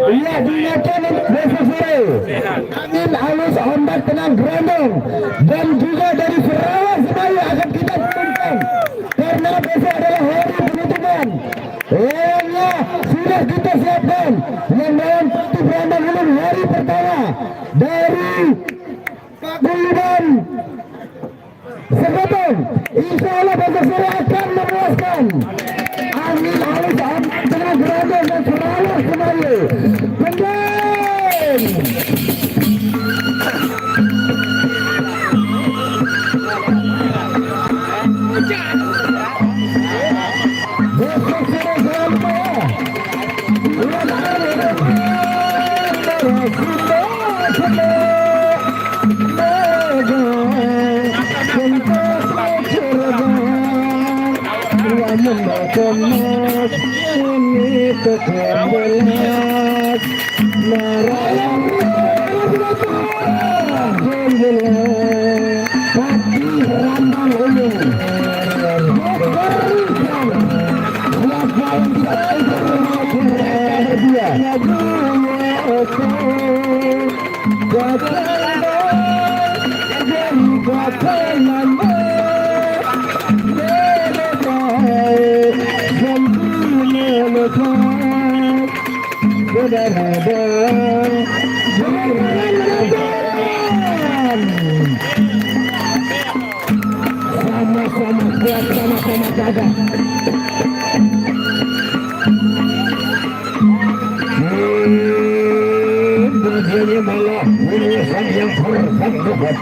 iya dinyatakan Desisire angin halus ombak tenang berondong dan juga dari Sarawak Semaya akan kita tuntun karena besok adalah hari penutupan. Ya, sudah kita siapkan yang dalam peti berondong ini hari pertama dari Paguyuban Sekotong. Insya Allah Desisire akan memuaskan angin halus ombak tenang berondong dan Sarawak Semaya. Sama-sama kuat, sama-sama jaga. Begini malah urusan yang bersangkutan.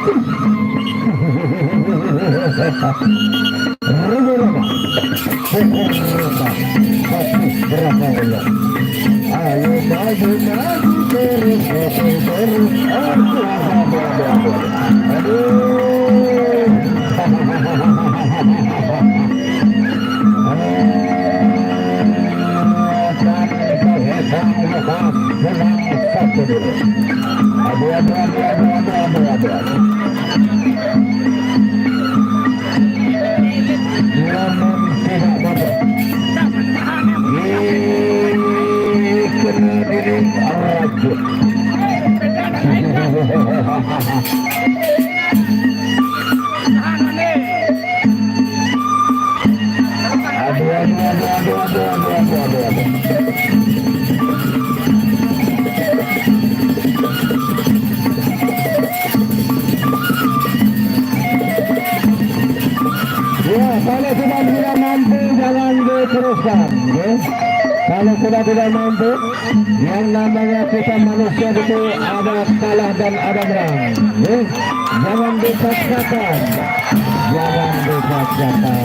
Ayo maju maju terus terus. Kalau sudah tidak mampu jangan diteruskan, ya. Kalau sudah tidak mampu, yang namanya kita manusia itu ada kalah dan ada menang, ya. Jangan dipaksakan, jangan dipaksakan.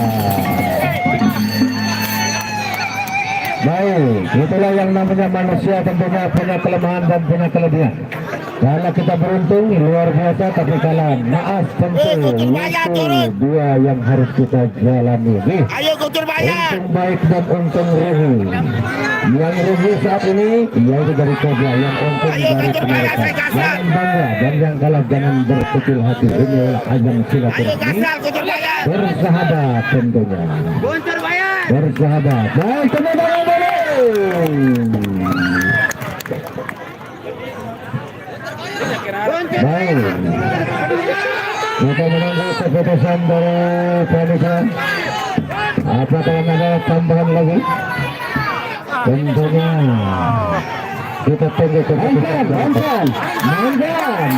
Baik, itulah yang namanya manusia, tentunya punya kelemahan dan punya kelebihan. Kalau kita beruntung luar biasa, tapi kalah naas tentu itu dua yang harus kita jalani. Ayo Guntur bayar. Untung baik dan untung rugi. Yang rugi saat ini yaitu dari Kobra, yang untung dari pemirsa. Jangan bangga dan yang kalah jangan berkecil hati. Ini ajang silaturahmi bersahabat tentunya. Guntur bayar. Bersahabat. Baik, tepuk tangan dulu. Baik, kita menunggu keputusan dari panitia. Apakah ada tambahan lagi? Tentunya kita tunggu keputusan. Mainkan.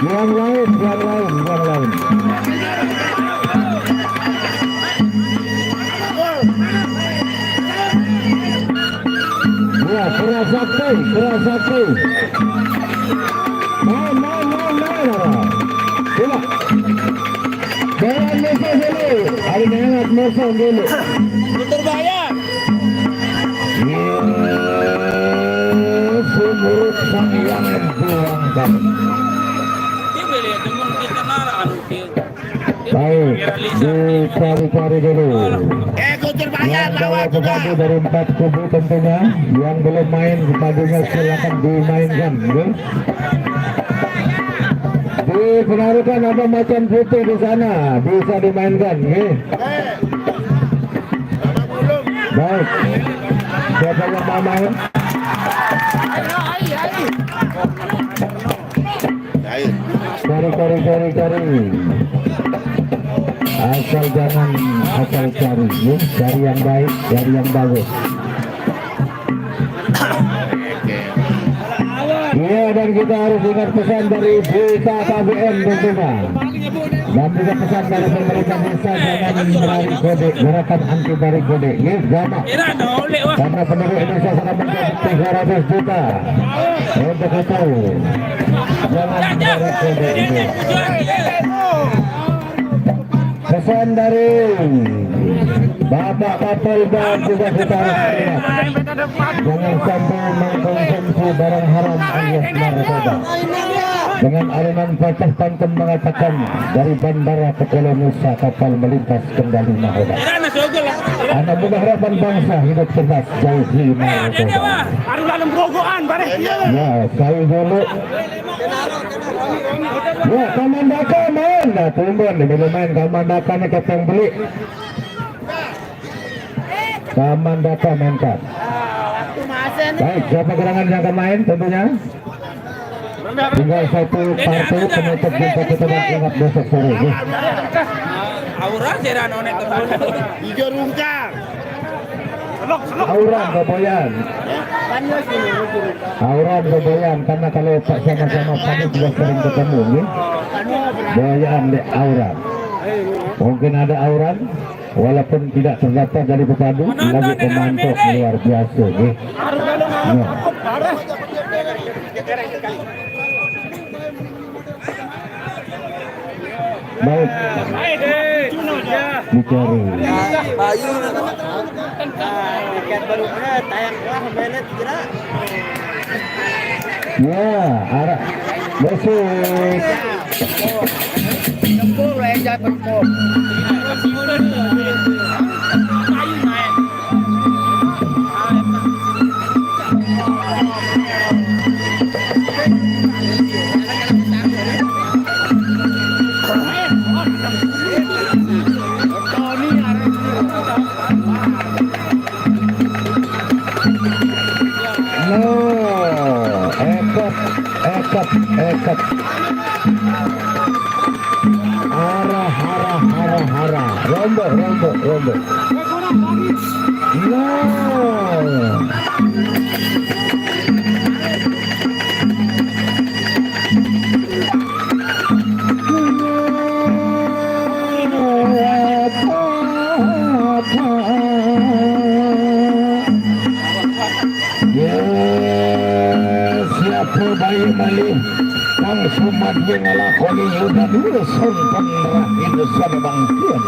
Yang lain. Ya, keras sakti. Coba. Jangan mesej dulu. Ada hangat mesej dulu. Guntur bayar. Sumurut sang yang buangkan. Baik, dicari-cari dulu. Guntur bayar. Yang bawa pepadu dari 4 kubu tentunya. Yang belum main pepadunya silakan dimainkan, ya. Dipengaruhkan ada macan putih di sana, bisa dimainkan, ya. Baik, siapa yang mau main? Cari. Asal jangan asal cari, ya. Cari yang baik, cari yang bagus. Iya, dan kita harus ingat pesan dari BKKBN tentunya. Dan juga pesan dari pemerintah desa jangan menarik kode, gerakan anti tarik kode. Ya, jangan. Karena penduduk Indonesia sudah mencapai 300 juta. Untuk itu, jangan menarik kode ini. Pesan dari Bapak Kapolda juga kita harus ingat. Jangan sampai mengkonsumsi barang haram alias narkoba. Dengan alunan Fatah Pantun mengatakan dari bandara ke Pulau Nusa kapal melintas kendali nahoda. Anak muda harapan bangsa hidup cerdas jauhi narkoba. Aduh dalam grogokan bare. Ya, saya dulu. Ya, Kamandaka main. Nah, tumbun dulu main Kamandaka nih keteng beli. Kamandaka mainkan. Baik, siapa gerangan yang akan main tentunya? Tinggal satu partai penutup jumpa kita dan ingat besok sore. Ya. Aura jeran onek Hijau rungkang. Auran Boyan. Auran Boyan karena kalau tak sama-sama kami juga sering ketemu nih. Boyan de Auran. Mungkin ada Auran walaupun tidak terdaftar dari Pepadu lagi pemantok luar biasa nih. Ya. Baik. Dicari. Bayu. Tiket baru tayang belet kira. Ya, arah besok. Jempol aja jempol. Ekat. Hara. Rombo. No. Siapa bayi malih kang sumadye ngalakoni yudan wilson penrahid sanabangkian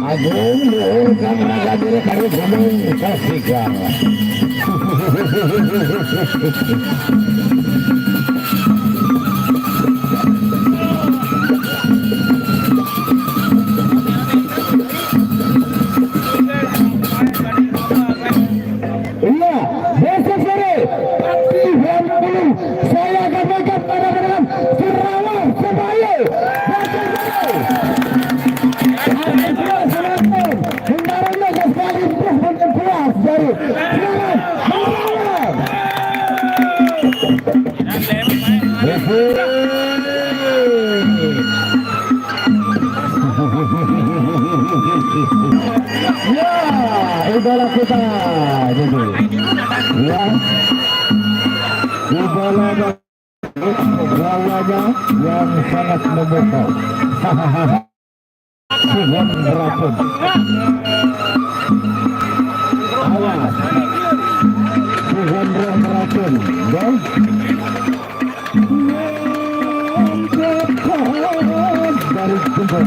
agung luhur kang nagadiri karo gunung Kasigang. Iya, besok sore aktifan dulu saya akan mengikat pada dalam Sarawak Sebaya. Kendaranya sekali improvement kelas dari Semarang. Ya, idola kita gitu. Ya, idolanya gawanya yang sangat memukau. Sihon racun. Awas, Sihon racun. Dan dari tubuh.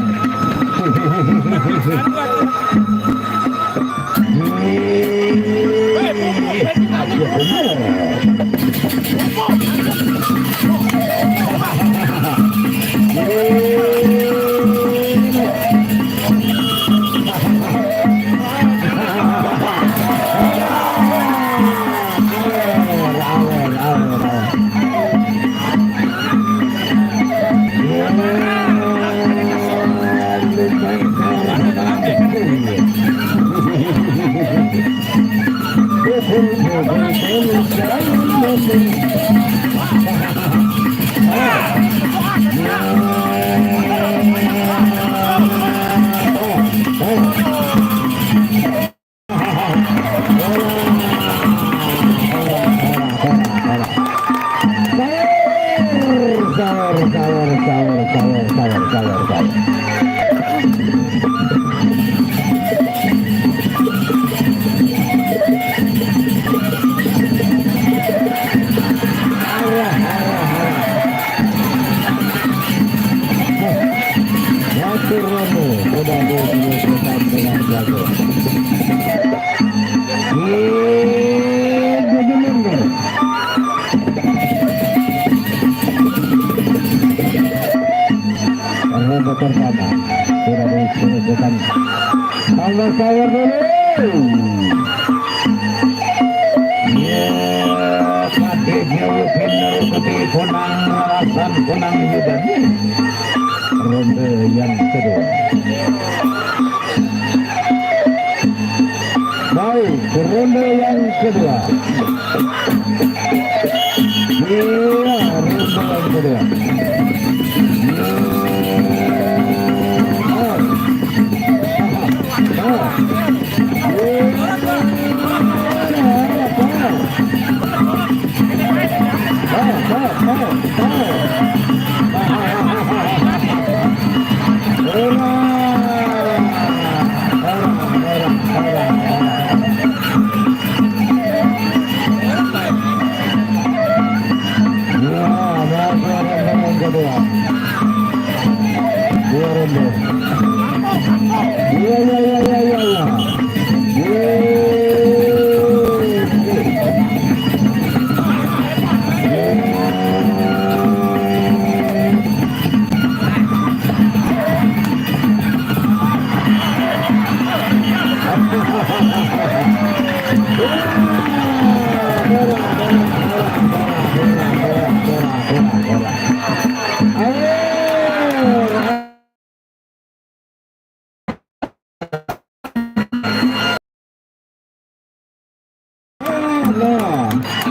Angkat saya dulu. Kadehnya benar seperti kunang alasan kunang juga. Ronde yang kedua. Baik, ronde yang kedua. Iya, ronde yang kedua.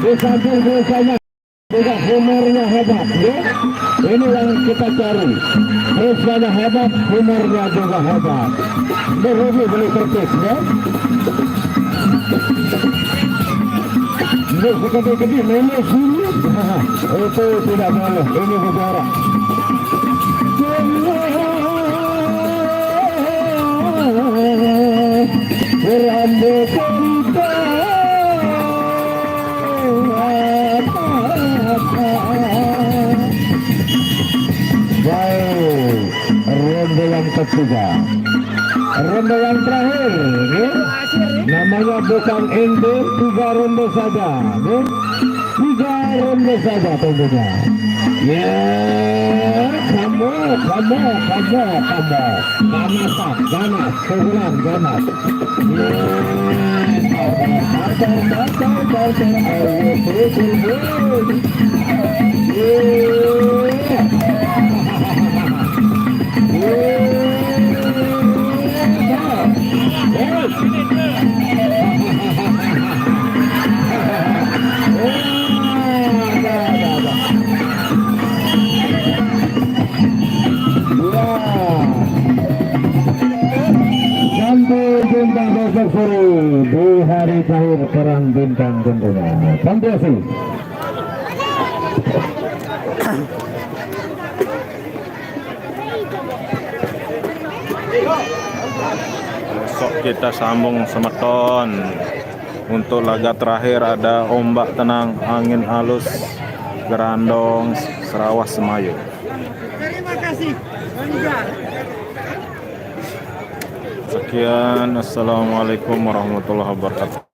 Biasanya juga humornya hebat, ya? Ini yang kita cari. Biasanya hebat, humornya juga hebat. Berhubung beli kertas, ya? Ini segede-gede, ini sini. Itu tidak boleh, ini berjarak. Berambut kita. Baik, ronde yang ketiga, ronde yang terakhir, ya? Namanya bukan ente, 3 ronde saja, ya? 3 ronde saja tentunya. Ya, kamu, ganas, kehilang ganas. Sampai jumpa besok sore di hari terakhir perang bintang tentunya. Sampai kasih. Besok kita sambung semeton. Untuk laga terakhir ada ombak tenang, angin halus, Gerandong, Serawas Semayu. Terima kasih. Sekian, assalamualaikum warahmatullahi wabarakatuh.